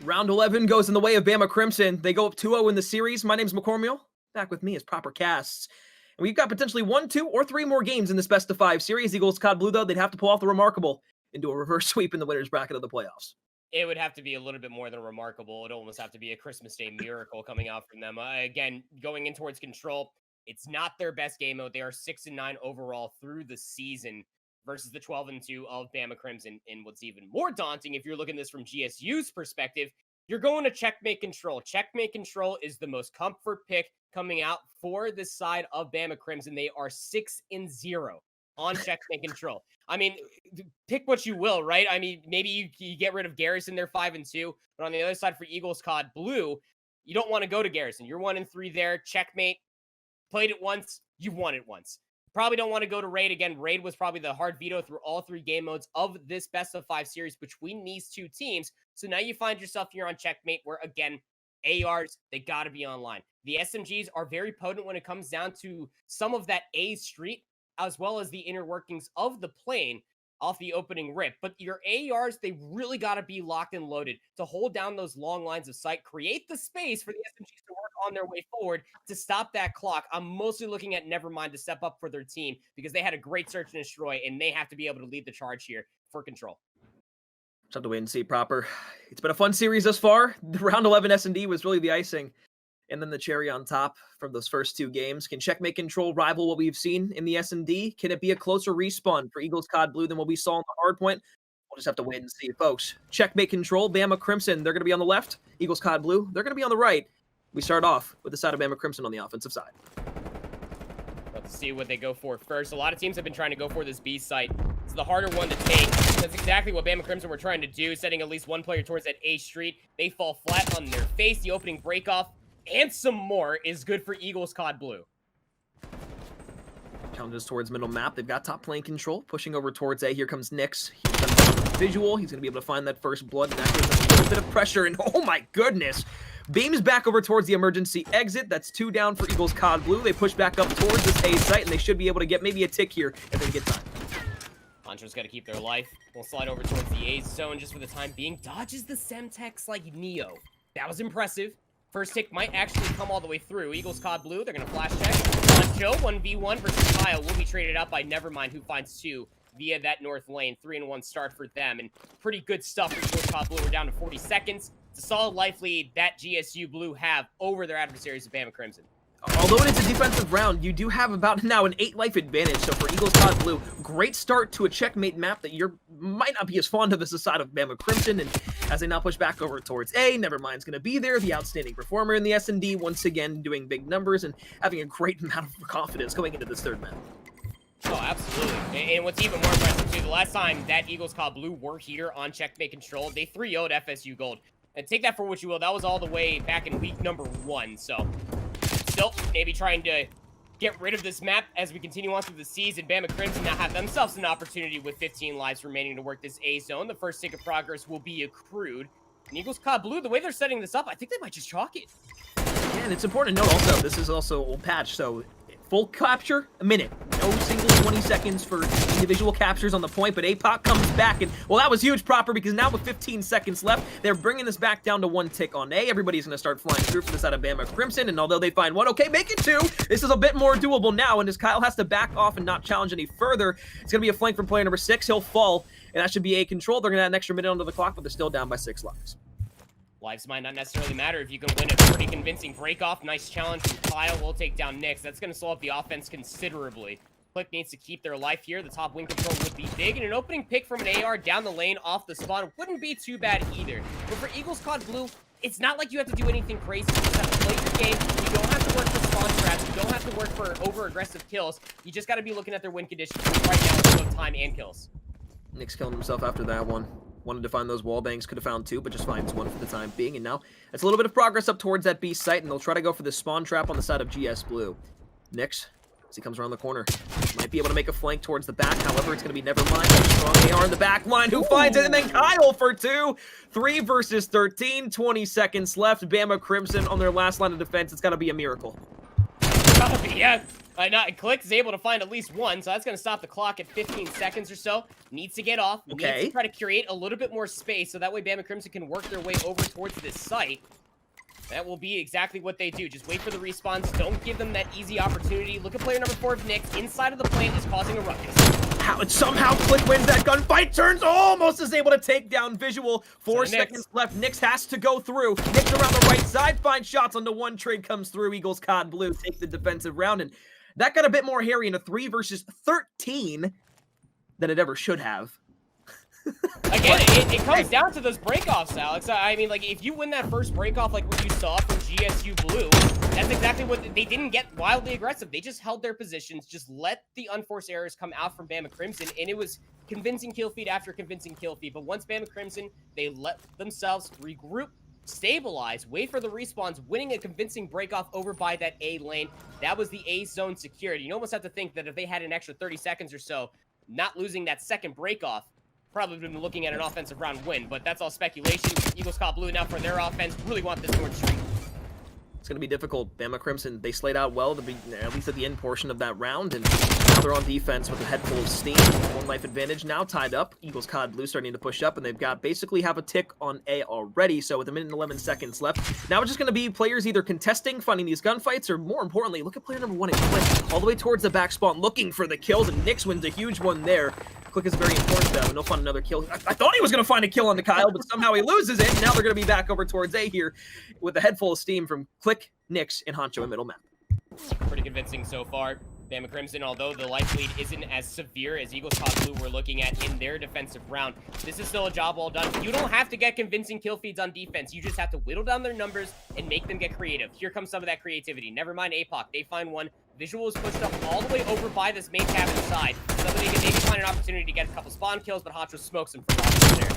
Round 11 goes in the way of Bama Crimson. They go up 2-0 in the series. My name's McCormiel. Back with me is Proper Casts. And we've got potentially 1, 2, or 3 more games in this best of 5 series. Eagles COD Blue, though, they'd have to pull off the remarkable into a reverse sweep in the winner's bracket of the playoffs. It would have to be a little bit more than remarkable. It'd almost have to be a Christmas Day miracle coming out from them. Again, going in towards control, it's not their best game mode. They are 6-9 overall through the season versus the 12-2 of Bama Crimson. And what's even more daunting, if you're looking at this from GSU's perspective, you're going to checkmate control. Checkmate control is the most comfort pick coming out for this side of Bama Crimson. They are 6-0 on checkmate control. I mean, pick what you will, right? I mean, maybe you get rid of Garrison, they're 5-2, but on the other side for Eagles COD Blue, you don't want to go to Garrison. You're 1-3 there. Checkmate. Played it once, you won it once. Probably don't want to go to Raid again. Raid was probably the hard veto through all 3 game modes of this best of 5 series between these 2 teams. So now you find yourself here on Checkmate where, again, ARs, they got to be online. The SMGs are very potent when it comes down to some of that A street, as well as the inner workings of the plane off the opening rip. But your ARs, they really got to be locked and loaded to hold down those long lines of sight, create the space for the SMGs to work on their way forward to stop that clock. I'm mostly looking at Nevermind to step up for their team because they had a great search and destroy, and they have to be able to lead the charge here for control. Just have to wait and see, Proper. It's been a fun series thus far. The round 11 S&D was really the icing. And then the cherry on top from those first two games. Can Checkmate Control rival what we've seen in the S&D? Can it be a closer respawn for Eagles COD Blue than what we saw on the hardpoint? We'll just have to wait and see, folks. Checkmate Control, Bama Crimson, they're going to be on the left. Eagles COD Blue, they're going to be on the right. We start off with the side of Bama Crimson on the offensive side. Let's see what they go for first. A lot of teams have been trying to go for this B site. It's the harder one to take. That's exactly what Bama Crimson were trying to do, setting at least one player towards that A street. They fall flat on their face. The opening break-off and some more is good for Eagles COD Blue. Challenges towards middle map. They've got top lane control. Pushing over towards A. Here comes Nyx. Here comes Visual. He's going to be able to find that first blood. And that gives us a little bit of pressure. And oh my goodness. Beams back over towards the emergency exit. That's 2 down for Eagles COD Blue. They push back up towards this A site. And they should be able to get maybe a tick here if they get time. Hunter's got to keep their life. We'll slide over towards the A zone just for the time being. Dodges the Semtex like Neo. That was impressive. First tick might actually come all the way through. Eagles COD Blue, they're going to flash check. Honcho, 1v1 versus Kyle will be traded out by Nevermind, who finds 2 via that north lane. 3-1 start for them, and pretty good stuff for Eagles COD Blue. We're down to 40 seconds. It's a solid life lead that GSU Blue have over their adversaries of Bama Crimson. Although it is a defensive round, you do have about now an 8 life advantage. So for Eagles COD Blue, great start to a checkmate map that you might not be as fond of as the side of Bama Crimson. And as they now push back over towards A, Nevermind's going to be there, the outstanding performer in the S&D, once again doing big numbers and having a great amount of confidence going into this third map. Oh, absolutely. And what's even more impressive, too, the last time that Eagles COD Blue were here on checkmate control, they 3-0'd FSU Gold. And take that for what you will, that was all the way back in week number 1, so still maybe trying to get rid of this map as we continue on through the season. Bama Crimson now have themselves an opportunity with 15 lives remaining to work this A zone. The first tick of progress will be accrued. And Eagles COD Blue, the way they're setting this up, I think they might just chalk it. Yeah, and it's important to note also, this is also old patch, so full capture, a minute. No single 20 seconds for individual captures on the point, but APOC comes back, and, well, that was huge proper, because now with 15 seconds left, they're bringing this back down to 1 tick on A. Everybody's going to start flying through for the side of Bama Crimson, and although they find 1, okay, make it 2. This is a bit more doable now, and as Kyle has to back off and not challenge any further, it's going to be a flank from player number 6. He'll fall, and that should be A control. They're going to add an extra minute onto the clock, but they're still down by 6 lives. Lives might not necessarily matter if you can win a pretty convincing break-off. Nice challenge from Kyle. We'll take down Nyx. That's going to slow up the offense considerably. Click needs to keep their life here. The top wing control would be big, and an opening pick from an AR down the lane off the spawn wouldn't be too bad either. But for Eagles COD Blue, it's not like you have to do anything crazy. You just have to play your game. You don't have to work for spawn traps. You don't have to work for over-aggressive kills. You just got to be looking at their win conditions right now with both time and kills. Nyx killing himself after that one. Wanted to find those wall bangs, could have found 2, but just finds 1 for the time being. And now it's a little bit of progress up towards that B site, and they'll try to go for the spawn trap on the side of GS Blue. Nyx, as he comes around the corner, might be able to make a flank towards the back. However, it's going to be Nevermind. Strong AR in the back line. Who finds it? And then Kyle for 2. 3 versus 13. 20 seconds left. Bama Crimson on their last line of defense. It's got to be a miracle. Gotta be, yeah. Click is able to find at least 1, so that's going to stop the clock at 15 seconds or so. Needs to get off. Okay. Needs to try to create a little bit more space, so that way Bama Crimson can work their way over towards this site. That will be exactly what they do. Just wait for the respawns. Don't give them that easy opportunity. Look at player number 4 of Nyx. Inside of the plant is causing a ruckus. How somehow Click wins that gunfight. Turns almost is able to take down Visual. 4 seconds left. Nyx has to go through. Nyx around the right side. Finds shots onto 1. Trade comes through. Eagles COD Blue take the defensive round. And that got a bit more hairy in a 3 versus 13 than it ever should have. Again, it comes down to those breakoffs, Alex. I mean, like, if you win that first breakoff like what you saw from GSU Blue, that's exactly what they didn't get wildly aggressive. They just held their positions, just let the unforced errors come out from Bama Crimson, and it was convincing kill feed after convincing kill feed. But once Bama Crimson, they let themselves regroup, stabilize, wait for the respawns, winning a convincing breakoff over by that A lane. That was the A zone secured. You almost have to think that if they had an extra 30 seconds or so, not losing that second breakoff, probably been looking at an offensive round win, but that's all speculation. Eagles COD Blue now for their offense. Really want this north streak. It's going to be difficult. Bama Crimson, they slayed out well, at least at the end portion of that round, and now they're on defense with a head full of steam. 1 life advantage now tied up. Eagles COD Blue starting to push up, and they've got basically have a tick on A already, so with a minute and 11 seconds left. Now it's just going to be players either contesting, finding these gunfights, or more importantly, look at player number 1 and Click all the way towards the back spawn, looking for the kills, and Nyx wins a huge one there. Click is very important, though, and he'll find another kill. I thought he was going to find a kill on the Kyle, but somehow he loses it, and now they're going to be back over towards A here with a head full of steam from Click, Nix, and Honcho in middle map. Pretty convincing so far. Bama Crimson, although the life lead isn't as severe as Eagles COD Blue were looking at in their defensive round, this is still a job well done. You don't have to get convincing kill feeds on defense. You just have to whittle down their numbers and make them get creative. Here comes some of that creativity. Never mind APOC. They find one. Visual is pushed up all the way over by this main cabin side, so that they can maybe find an opportunity to get a couple spawn kills, but Honcho smokes him from right there.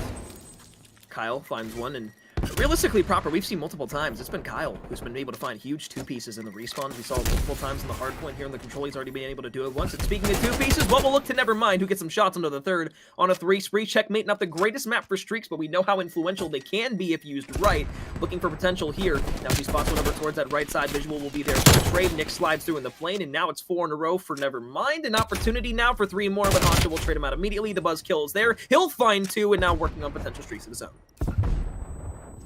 Kyle finds one, and realistically, Proper, we've seen multiple times. It's been Kyle who's been able to find huge two pieces in the respawns. We saw multiple times in the hard point here in the control. He's already been able to do it once. And speaking of two pieces, well, we'll look to never mind who gets some shots under the third on a 3 spree. Checkmate, not the greatest map for streaks, but we know how influential they can be if used right. Looking for potential here. Now he spots one over towards that right side. Visual will be there for the trade. Nick slides through in the plane, and now it's 4 in a row for never mind. An opportunity now for 3 more, but Honcho will trade him out immediately. The buzz kill is there. He'll find 2, and now working on potential streaks of his own.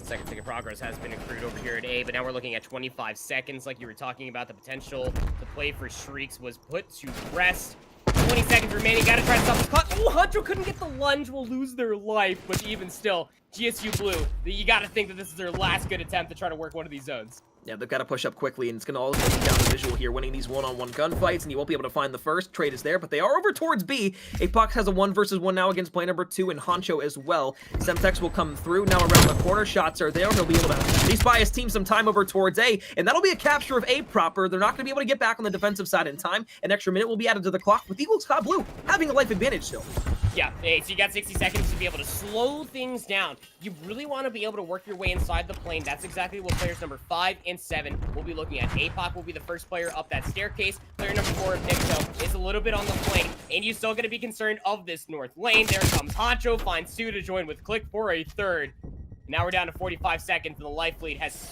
Second ticket progress has been accrued over here at A, but now we're looking at 25 seconds. Like you were talking about, the potential to play for streaks was put to rest. 20 seconds remaining. Gotta try to stop this clock. Oh, Honcho couldn't get the lunge. Will lose their life, but even still, GSU Blue, you gotta think that this is their last good attempt to try to work one of these zones. Yeah, they've got to push up quickly, and it's going to all come down to Visual here, winning these one-on-one gunfights, and you won't be able to find the first. Trade is there, but they are over towards B. Apox has a 1 versus 1 now against play number 2, and Honcho as well. Semtex will come through. Now around the corner, shots are there. He'll be able to at least buy his team some time over towards A, and that'll be a capture of A proper. They're not going to be able to get back on the defensive side in time. An extra minute will be added to the clock, with Eagles COD Blue having a life advantage still. Yeah, hey, so you got 60 seconds to be able to slow things down. You really want to be able to work your way inside the plane. That's exactly what players number 5 and 7 will be looking at. APOC will be the first player up that staircase. Player number 4, Pixo, is a little bit on the plane, and you're still going to be concerned of this north lane. There comes Honcho, finds 2 to join with Click for a third. Now we're down to 45 seconds, and the life lead has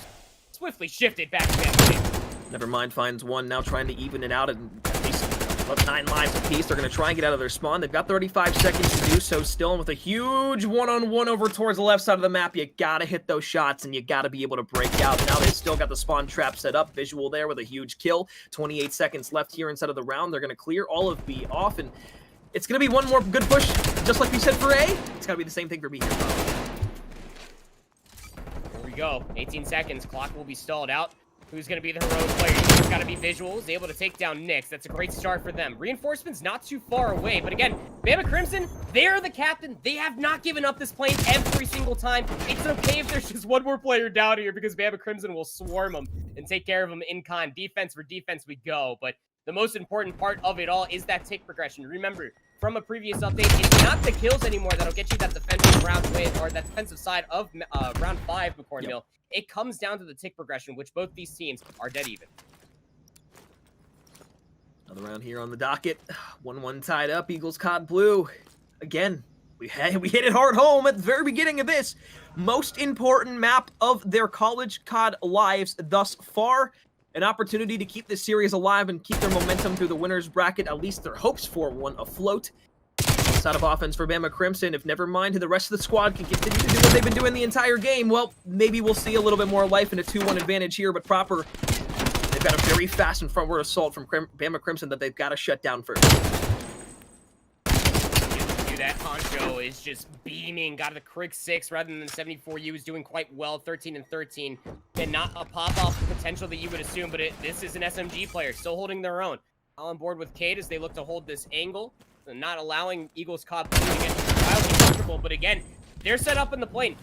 swiftly shifted back to that. Nevermind finds 1, now trying to even it out, and at least about 9 lives apiece. They're going to try and get out of their spawn. They've got 35 seconds to do so still, and with a huge one-on-one over towards the left side of the map, you got to hit those shots, and you got to be able to break out. Now they've still got the spawn trap set up. Visual there with a huge kill. 28 seconds left here inside of the round. They're going to clear all of B off, and it's going to be one more good push, just like we said for A. It's got to be the same thing for B here. Here we go. 18 seconds. Clock will be stalled out. Who's going to be the heroic player? It's got to be Visuals, able to take down Nix. That's a great start for them. Reinforcements not too far away, but again, Bama Crimson, they're the captain. They have not given up this plane every single time. It's okay if there's just one more player down here because Bama Crimson will swarm them and take care of them in kind. Defense for defense we go, but the most important part of it all is that tick progression. Remember, from a previous update, it's not the kills anymore that'll get you that defensive round win, or that defensive side of round 5 McCormill. Yep. It comes down to the tick progression, which both these teams are dead even. Another round here on the docket. 1-1 tied up. Eagles COD Blue. Again, we hit it hard home at the very beginning of this. Most important map of their college COD lives thus far. An opportunity to keep this series alive and keep their momentum through the winner's bracket, at least their hopes for one, afloat. Side of offense for Bama Crimson. If never mind the rest of the squad can continue to do what they've been doing the entire game, well, maybe we'll see a little bit more life in a 2-1 advantage here, but proper, they've got a very fast and frontward assault from Bama Crimson that they've got to shut down first. That Honcho is just beaming, got a Crick 6 rather than 74U, is doing quite well, 13 and 13, and not a pop-off potential that you would assume, but this is an SMG player, still holding their own. All on board with Cade as they look to hold this angle, and not allowing Eagles COD to get wildly comfortable, but again, they're set up in the plane.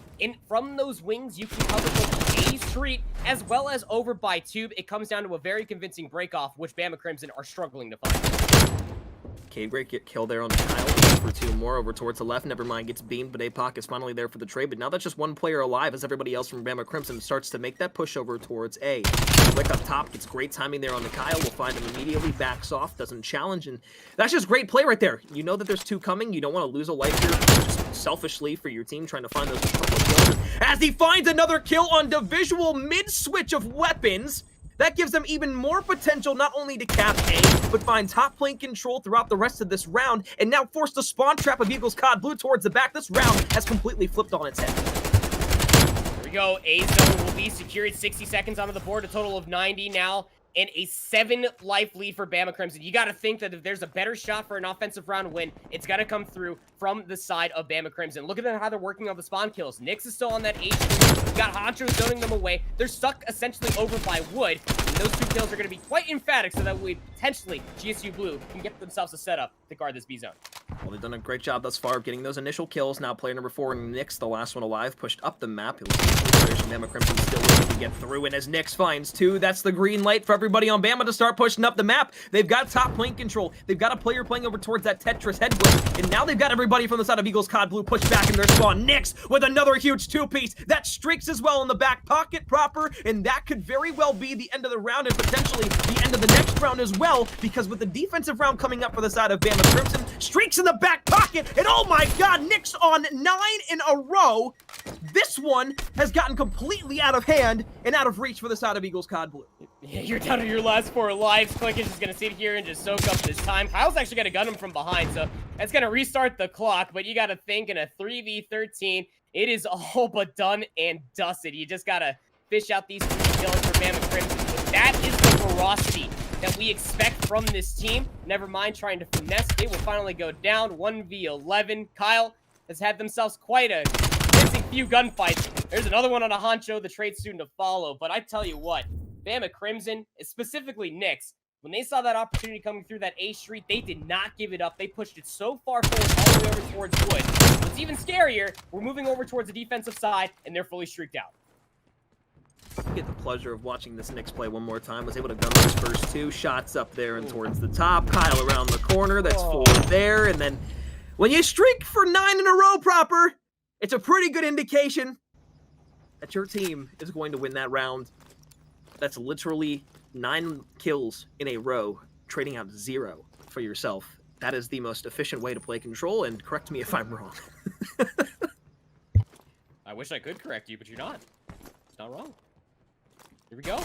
From those wings, you can cover both A Street as well as over by Tube. It comes down to a very convincing break-off, which Bama Crimson are struggling to find. Cade break get killed there on the Kyle for 2 more over towards the left. Nevermind gets beamed, but APOC is finally there for the trade. But now that's just 1 player alive as everybody else from Bama Crimson starts to make that push over towards A. Click up top, gets great timing there on the Kyle. We'll find him immediately, backs off, doesn't challenge, and that's just great play right there. You know that there's 2 coming. You don't want to lose a life here just selfishly for your team trying to find those couple of kills. As he finds another kill on the visual mid-switch of weapons. That gives them even more potential not only to cap A, but find top plane control throughout the rest of this round, and now force the spawn trap of Eagles COD Blue towards the back. This round has completely flipped on its head. Here we go. A zone will be secured. 60 seconds onto the board, a total of 90 now. and a 7-life lead for Bama Crimson. You got to think that if there's a better shot for an offensive round win, it's got to come through from the side of Bama Crimson. Look at them, how they're working on the spawn kills. Nyx is still on that H. You got Honcho zoning them away. They're stuck essentially over by Wood. And those 2 kills are going to be quite emphatic so that we potentially, GSU Blue, can get themselves a setup to guard this B zone. Well, they've done a great job thus far of getting those initial kills. Now player number 4, Nyx, the last one alive, pushed up the map. It was players from Bama Crimson still looking to get through, and as Nyx finds 2, that's the green light for everybody on Bama to start pushing up the map. They've got top lane control. They've got a player playing over towards that Tetris headwind, and now they've got everybody from the side of Eagles COD Blue pushed back in their spawn. Nyx with another huge 2-piece. That streaks as well in the back pocket proper, and that could very well be the end of the round and potentially the end of the next round as well, because with the defensive round coming up for the side of Bama Crimson, streaks in the back pocket, and oh my god, Nyx on 9 in a row. This one has gotten completely out of hand and out of reach for the side of Eagles COD Blue. Yeah, you're down to your last 4 lives. Click is just going to sit here and just soak up this time. Kyle's actually going to gun him from behind, so that's going to restart the clock, but you got to think in a 3v13, it is all but done and dusted. You just got to fish out these 3 kills for Bama Crimson, but that is the ferocity that we expect from this team. Never mind trying to finesse. They will finally go down 1v11. Kyle has had themselves quite a convincing few gunfights. There's another one on a Honcho, the trade student to follow. But I tell you what, Bama Crimson, specifically Nyx, when they saw that opportunity coming through that A street, they did not give it up. They pushed it so far forward all the way over towards Wood. What's even scarier, we're moving over towards the defensive side, and they're fully streaked out. Get the pleasure of watching this Nyx play one more time. Was able to gun those first 2 shots up there and towards the top. Kyle around the corner. That's 4 there. And then when you streak for 9 in a row proper, it's a pretty good indication that your team is going to win that round. That's literally 9 kills in a row, trading out 0 for yourself. That is the most efficient way to play Control, and correct me if I'm wrong. I wish I could correct you, but you're not. It's not wrong. Here we go.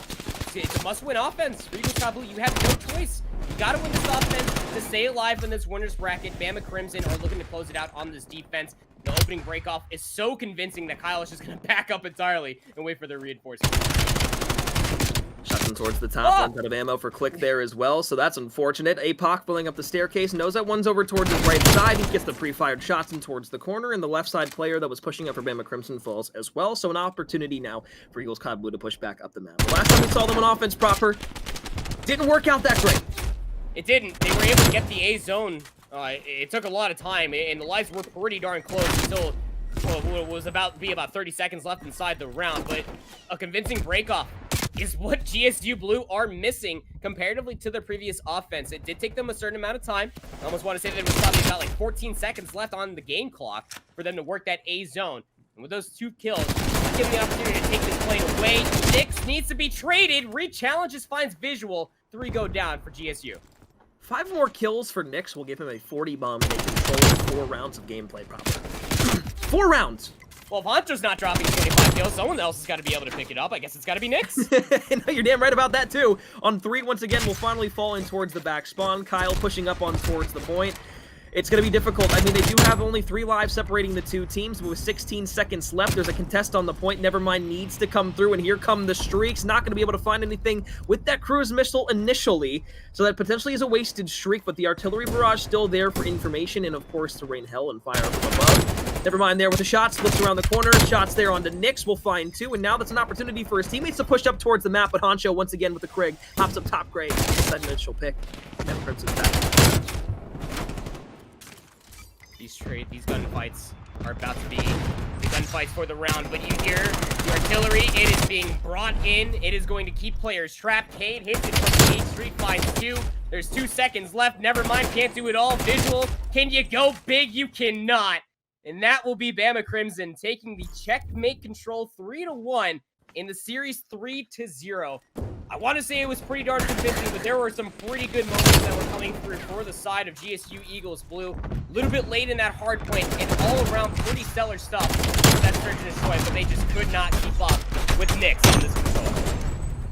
It's a must-win offense. For Eagles COD Blue, you have no choice. You got to win this offense to stay alive in this winner's bracket. Bama Crimson are looking to close it out on this defense. The opening break-off is so convincing that Kyle is just going to back up entirely and wait for their reinforcements. Shots in towards the top, runs out of ammo for Click there as well, so that's unfortunate. APOC pulling up the staircase, knows that one's over towards his right side. He gets the pre-fired shots in towards the corner, and the left side player that was pushing up for Bama Crimson falls as well, so an opportunity now for Eagles COD Blue to push back up the map. The last time we saw them on offense proper, didn't work out that great. It didn't. They were able to get the A zone. It took a lot of time, and the lives were pretty darn close until what was about to be about 30 seconds left inside the round, but a convincing breakoff is what GSU Blue are missing comparatively to their previous offense. It did take them a certain amount of time. I almost want to say that it was probably about like 14 seconds left on the game clock for them to work that A zone. And with those 2 kills, give them the opportunity to take this plane away. Nyx needs to be traded. Re-challenges, finds visual. 3 go down for GSU. 5 more kills for Nyx will give him a 40 bomb and a control 4 rounds of gameplay proper. 4 rounds! Well, if Honcho's not dropping 25 kills, someone else has got to be able to pick it up. I guess it's got to be Nyx. No, you're damn right about that, too. On 3, once again, we'll finally fall in towards the back spawn. Kyle pushing up on towards the point. It's going to be difficult. I mean, they do have only 3 lives separating the 2 teams, but with 16 seconds left, there's a contest on the point. Nevermind needs to come through, and here come the streaks. Not going to be able to find anything with that cruise missile initially, so that potentially is a wasted streak, but the artillery barrage still there for information, and of course to rain hell and fire from above. Nevermind there with the shots, flips around the corner, shots there onto Nyx, will find 2, and now that's an opportunity for his teammates to push up towards the map, but Honcho, once again with the Krig, hops up top grade, that initial pick, and Crimson's back. These gunfights are about to be the gunfights for the round, but you hear the artillery, it is being brought in, it is going to keep players trapped. Cade hits it from the 8th Street, finds 2, there's 2 seconds left, never mind, can't do it all, visual, can you go big? You cannot, and that will be Bama Crimson taking the checkmate control 3-1 in the series 3-0. I want to say it was pretty darn convincing, but there were some pretty good moments that were coming through for the side of GSU Eagles Blue. A little bit late in that hard point, and all around pretty stellar stuff for that search and destroy, but they just could not keep up with Nyx on this control.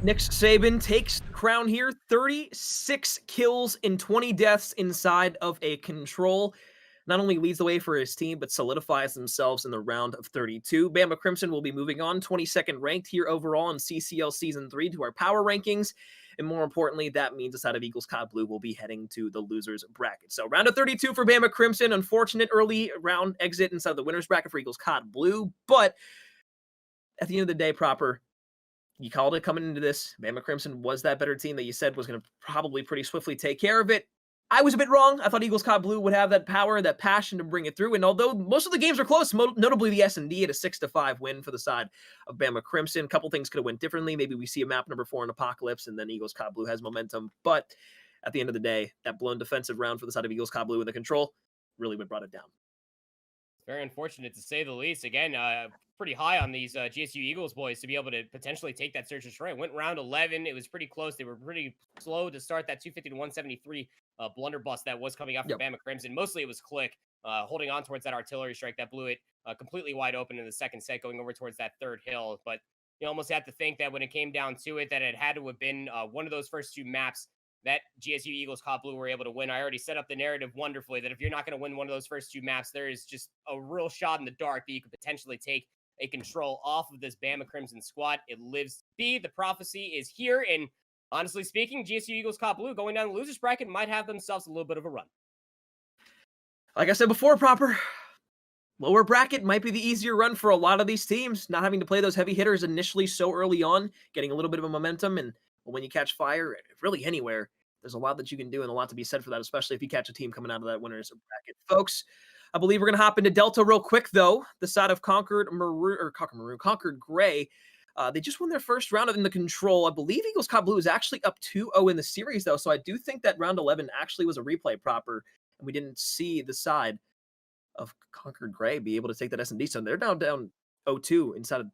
Nyx Sabin takes the crown here, 36 kills and 20 deaths inside of a control. Not only leads the way for his team, but solidifies themselves in the round of 32. Bama Crimson will be moving on, 22nd ranked here overall in CCL Season 3 to our power rankings. And more importantly, that means the side of Eagles COD Blue will be heading to the losers bracket. So round of 32 for Bama Crimson. Unfortunate early round exit inside the winners bracket for Eagles COD Blue. But at the end of the day, Proper, you called it coming into this. Bama Crimson was that better team that you said was going to probably pretty swiftly take care of it. I was a bit wrong. I thought Eagles COD Blue would have that power, that passion to bring it through. And although most of the games were close, notably the S&D had a 6-5 win for the side of Bama Crimson. A couple things could have went differently. Maybe we see a map number 4 in Apocalypse, and then Eagles COD Blue has momentum. But at the end of the day, that blown defensive round for the side of Eagles COD Blue with the control really brought it down. Very unfortunate to say the least. Again, pretty high on these GSU Eagles boys to be able to potentially take that search and destroy. Went round 11. It was pretty close. They were pretty slow to start that 250 to 173 blunderbuss that was coming out from Bama Crimson. Mostly it was Click holding on towards that artillery strike that blew it completely wide open in the second set, going over towards that third hill. But you almost had to think that when it came down to it, that it had to have been one of those first two maps that GSU Eagles COD Blue were able to win. I already set up the narrative wonderfully that if you're not going to win one of those first two maps, there is just a real shot in the dark that you could potentially take a control off of this Bama Crimson squad. It lives to be. The prophecy is here. And honestly speaking, GSU Eagles COD Blue going down the losers bracket might have themselves a little bit of a run. Like I said before, Proper, lower bracket might be the easier run for a lot of these teams, not having to play those heavy hitters initially so early on, getting a little bit of a momentum. And when you catch fire, really anywhere, there's a lot that you can do and a lot to be said for that, especially if you catch a team coming out of that winners bracket. Folks, I believe we're going to hop into Delta real quick, though. The side of Concord Gray, they just won their first round in the control. I believe Eagles COD Blue is actually up 2-0 in the series, though, so I do think that round 11 actually was a replay Proper, and we didn't see the side of Concord Gray be able to take that S&D. So they're down 0-2 inside of the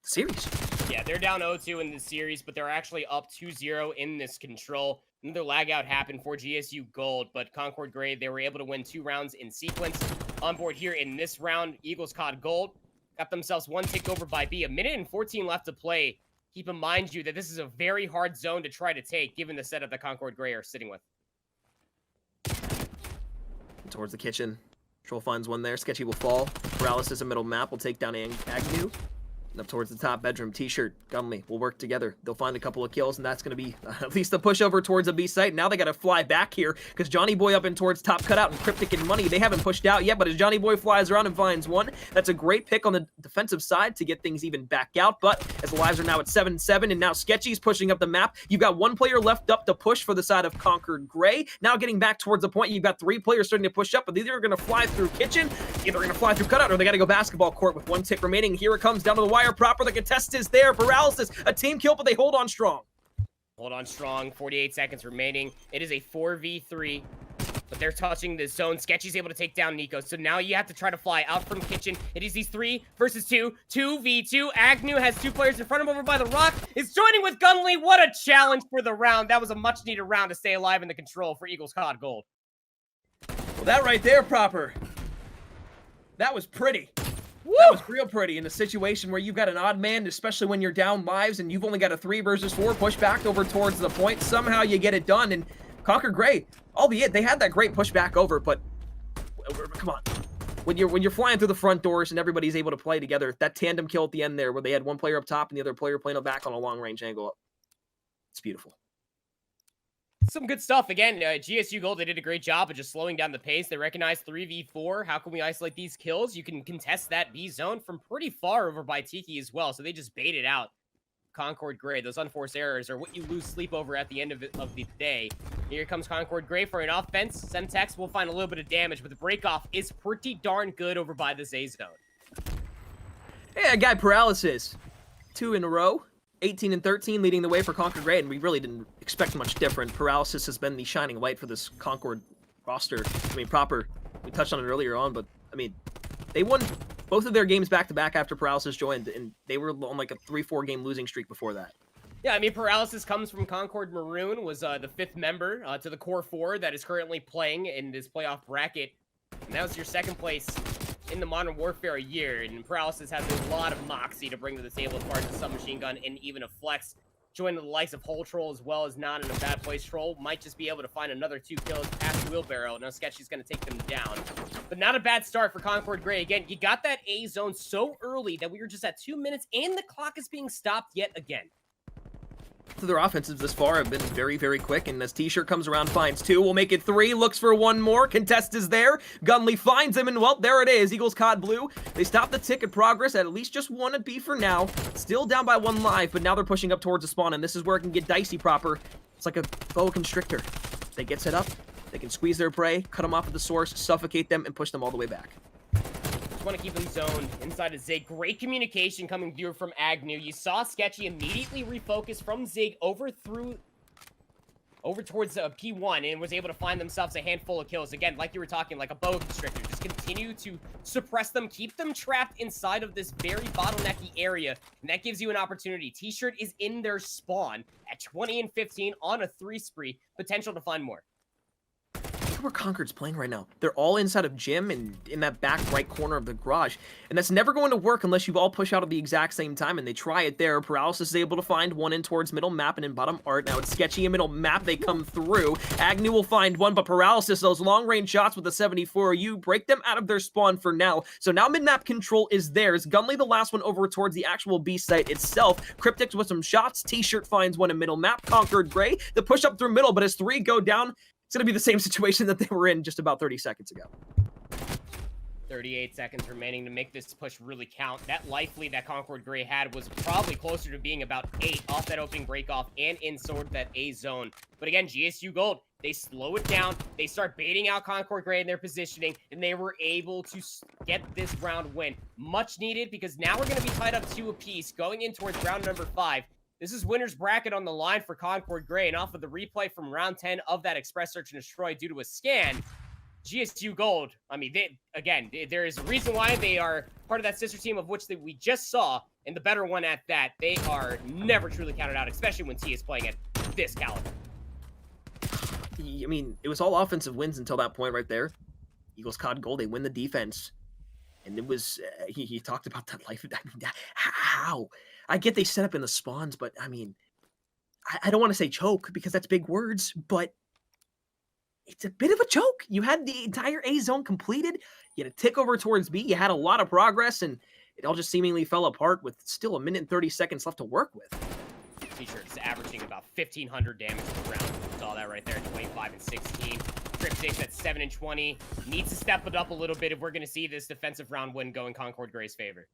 series. Yeah, they're down 0-2 in the series, but they're actually up 2-0 in this control. Another lag out happened for GSU Gold, but Concord Gray, they were able to win 2 rounds in sequence. On board here in this round, Eagles COD Gold got themselves one tick over by B. 1:14 left to play. Keep in mind, that this is a very hard zone to try to take, given the setup that Concord Gray are sitting with. Towards the kitchen. Control finds one there. Sketchy will fall. Paralysis in middle map will take down Agnew. Up towards the top bedroom, T-shirt, Gunley will work together. They'll find a couple of kills, and that's going to be at least a pushover towards a B site. Now they got to fly back here because Johnny Boy up in towards top cutout and Cryptic and Money. They haven't pushed out yet, but as Johnny Boy flies around and finds one, that's a great pick on the defensive side to get things even back out. But as the lives are now at 7-7, and now Sketchy's pushing up the map, you've got one player left up to push for the side of Concord Gray. Now getting back towards the point, you've got 3 players starting to push up, but either are going to fly through kitchen, either going to fly through cutout, or they got to go basketball court with 1 tick remaining. Here it comes down to the wire Proper. The contest is there. Paralysis, a team kill, but they hold on strong. Hold on strong. 48 seconds remaining. It is a 4v3, but they're touching the zone. Sketchy's able to take down Nico, so now you have to try to fly out from kitchen. It is these 3 versus 2. 2v2. Agnew has 2 players in front of him over by the rock. Is joining with Gunley. What a challenge for the round. That was a much-needed round to stay alive in the control for Eagles COD Gold. Well, that right there, Proper, that was pretty. That was real pretty in a situation where you've got an odd man, especially when you're down lives and you've only got a 3 versus 4 push back over towards the point. Somehow you get it done, and Concord Gray, albeit they had that great push back over, but come on. When you're flying through the front doors and everybody's able to play together, that tandem kill at the end there where they had one player up top and the other player playing back on a long range angle, it's beautiful. Some good stuff. Again, GSU Gold, they did a great job of just slowing down the pace. They recognized 3v4. How can we isolate these kills? You can contest that B zone from pretty far over by Tiki as well. So they just baited out Concord Gray. Those unforced errors are what you lose sleep over at the end of the day. Here comes Concord Gray for an offense. Semtex will find a little bit of damage, but the breakoff is pretty darn good over by this A zone. Hey, guy Paralysis. 2 in a row. 18 and 13 leading the way for Concord Gray, and we really didn't expect much different. Paralysis has been the shining light for this Concord roster. I mean, Proper, we touched on it earlier on, but I mean, they won both of their games back-to-back after Paralysis joined, and they were on like a 3-4 game losing streak before that. Yeah, I mean, Paralysis comes from Concord Maroon, was the 5th member to the Core 4 that is currently playing in this playoff bracket. And that was your 2nd place in the Modern Warfare year, and Paralysis has a lot of moxie to bring to the table as far as a submachine gun and even a flex. Joining the likes of Hull Troll as well as not in a bad place. Troll might just be able to find another 2 kills past the wheelbarrow. No, Sketchy's going to take them down. But not a bad start for Concord Gray. Again, you got that A zone so early that we were just at 2 minutes and the clock is being stopped yet again. Their offensives this far have been very, very quick, and as T-Shirt comes around, finds 2, will make it 3, looks for 1 more, Contest is there, Gunley finds him, and well, there it is, Eagles COD Blue. They stop the tick of progress at least just 1 at B for now, still down by 1 live, but now they're pushing up towards the spawn, and this is where it can get dicey proper. It's like a boa constrictor. They get set up, they can squeeze their prey, cut them off at the source, suffocate them, and push them all the way back. Want to keep them zoned inside of Zig. Great communication coming through from Agnew. You saw Sketchy immediately refocus from Zig over towards P1 and was able to find themselves a handful of kills. Again, like you were talking, like a boa constrictor. Just continue to suppress them, keep them trapped inside of this very bottlenecky area, and that gives you an opportunity. T-Shirt is in their spawn at 20 and 15 on a 3 spree. Potential to find more. Look where Concord's playing right now. They're all inside of Gym and in that back right corner of the garage. And that's never going to work unless you all push out at the exact same time, and they try it there. Paralysis is able to find 1 in towards middle map and in bottom art. Now it's Sketchy in middle map. They come through. Agnew will find 1, but Paralysis, those long-range shots with the 74, you break them out of their spawn for now. So now mid-map control is theirs. Gunley, the last one over towards the actual B site itself. Cryptics with some shots. T-Shirt finds 1 in middle map. Conquered Gray. The push up through middle, but as 3 go down, it's going to be the same situation that they were in just about 30 seconds ago. 38 seconds remaining to make this push really count. That life lead that Concord Gray had was probably closer to being about 8 off that opening breakoff and in sort of that A zone. But again, GSU Gold, they slow it down. They start baiting out Concord Gray in their positioning, and they were able to get this round win. Much needed, because now we're going to be tied up 2 apiece going in towards round number 5. This is winner's bracket on the line for Concord Gray, and off of the replay from round 10 of that Express Search and Destroy due to a scan, GSU Gold, I mean, there is a reason why they are part of that sister team of which we just saw, and the better one at that. They are never truly counted out, especially when T is playing at this caliber. I mean, it was all offensive wins until that point right there. Eagles COD Gold, they win the defense. And it was, he talked about that life. I mean, how? I get they set up in the spawns, but I mean, I don't want to say choke because that's big words, but it's a bit of a choke. You had the entire A zone completed. You had a tick over towards B. You had a lot of progress, and it all just seemingly fell apart with still 1 minute and 30 seconds left to work with. T-Shirt's averaging about 1,500 damage per round. Saw that right there, 25 and 16. Cryptics at 7 and 20. Needs to step it up a little bit if we're going to see this defensive round win go in Concord Gray's favor.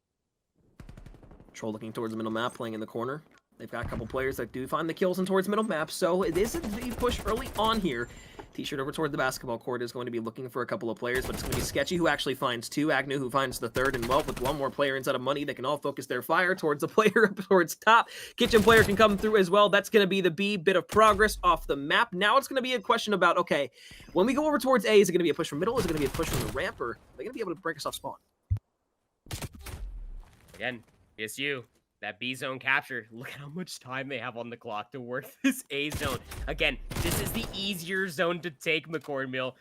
Troll looking towards the middle map, playing in the corner. They've got a couple players that do find the kills in towards middle map, so it is a push early on here. T-Shirt over toward the basketball court is going to be looking for a couple of players, but it's going to be Sketchy who actually finds 2, Agnew who finds the 3rd, and well, with 1 more player inside of money, they can all focus their fire towards the player up towards top. Kitchen player can come through as well. That's going to be the B, bit of progress off the map. Now it's going to be a question about, okay, when we go over towards A, is it going to be a push from middle? Is it going to be a push from the ramp? Or are they going to be able to break us off spawn? Again, it's you. That B zone capture, look at how much time they have on the clock to work this A zone. Again, this is the easier zone to take, McCormill.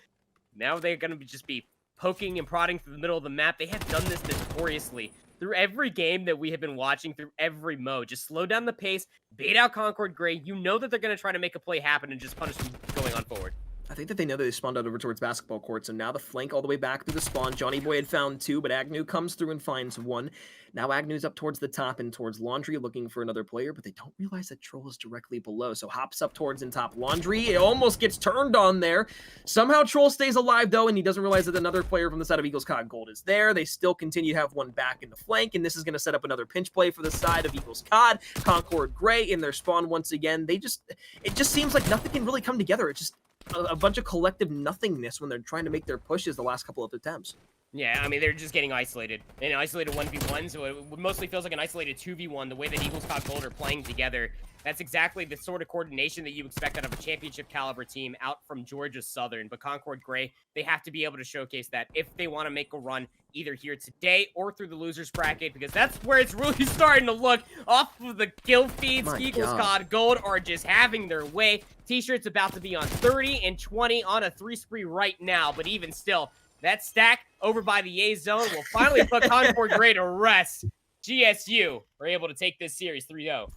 Now they're going to just be poking and prodding through the middle of the map. They have done this notoriously through every game that we have been watching, through every mode. Just slow down the pace, bait out Concord Gray. You know that they're going to try to make a play happen and just punish them going on forward. I think that they know that they spawned out over towards basketball courts, and now the flank all the way back through the spawn. Johnny Boy had found 2, but Agnew comes through and finds 1. Now Agnew's up towards the top and towards Laundry looking for another player, but they don't realize that Troll is directly below, so hops up towards in top Laundry. It almost gets turned on there. Somehow Troll stays alive, though, and he doesn't realize that another player from the side of Eagles COD Gold is there. They still continue to have 1 back in the flank, and this is going to set up another pinch play for the side of Eagles COD. Concord Gray in their spawn once again. It just seems like nothing can really come together. It's just a bunch of collective nothingness when they're trying to make their pushes the last couple of attempts. Yeah, I mean, they're just getting isolated. An isolated 1v1, so it mostly feels like an isolated 2v1, the way that Eagles COD Gold are playing together. That's exactly the sort of coordination that you expect out of a championship caliber team out from Georgia Southern. But Concord Gray, they have to be able to showcase that if they want to make a run either here today or through the losers bracket, because that's where it's really starting to look off of the kill feeds. Eagles COD Gold are just having their way. T-Shirt's about to be on 30 and 20 on a 3 spree right now, but even still, that stack over by the A zone will finally put Concord Gray to rest. GSU are able to take this series 3-0.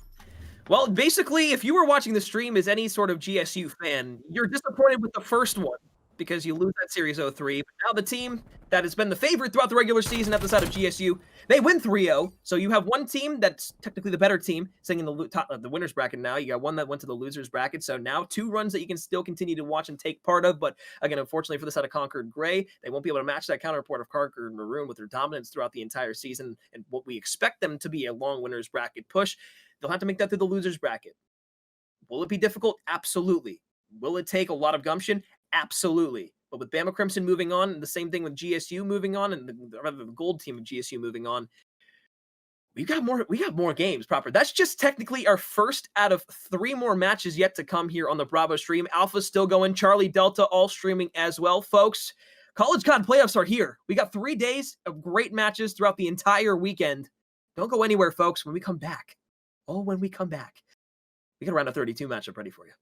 Well, basically, if you were watching the stream as any sort of GSU fan, you're disappointed with the first one because you lose that series 0-3. But now the team that has been the favorite throughout the regular season at the side of GSU. They win 3-0, so you have one team that's technically the better team sitting in the top, the winners bracket now. You got one that went to the losers bracket, so now 2 runs that you can still continue to watch and take part of. But again, unfortunately for the side of Concord Gray, they won't be able to match that counterpart of Concord Maroon with their dominance throughout the entire season and what we expect them to be a long winners bracket push. They'll have to make that through the losers bracket. Will it be difficult? Absolutely. Will it take a lot of gumption? Absolutely. But with Bama Crimson moving on, and the same thing with GSU moving on, and the gold team of GSU moving on, we got more games proper. That's just technically our first out of 3 more matches yet to come here on the Bravo stream. Alpha's still going, Charlie Delta all streaming as well, folks. College COD playoffs are here. We got 3 days of great matches throughout the entire weekend. Don't go anywhere, folks. When we come back, we got a round of 32 matchup ready for you.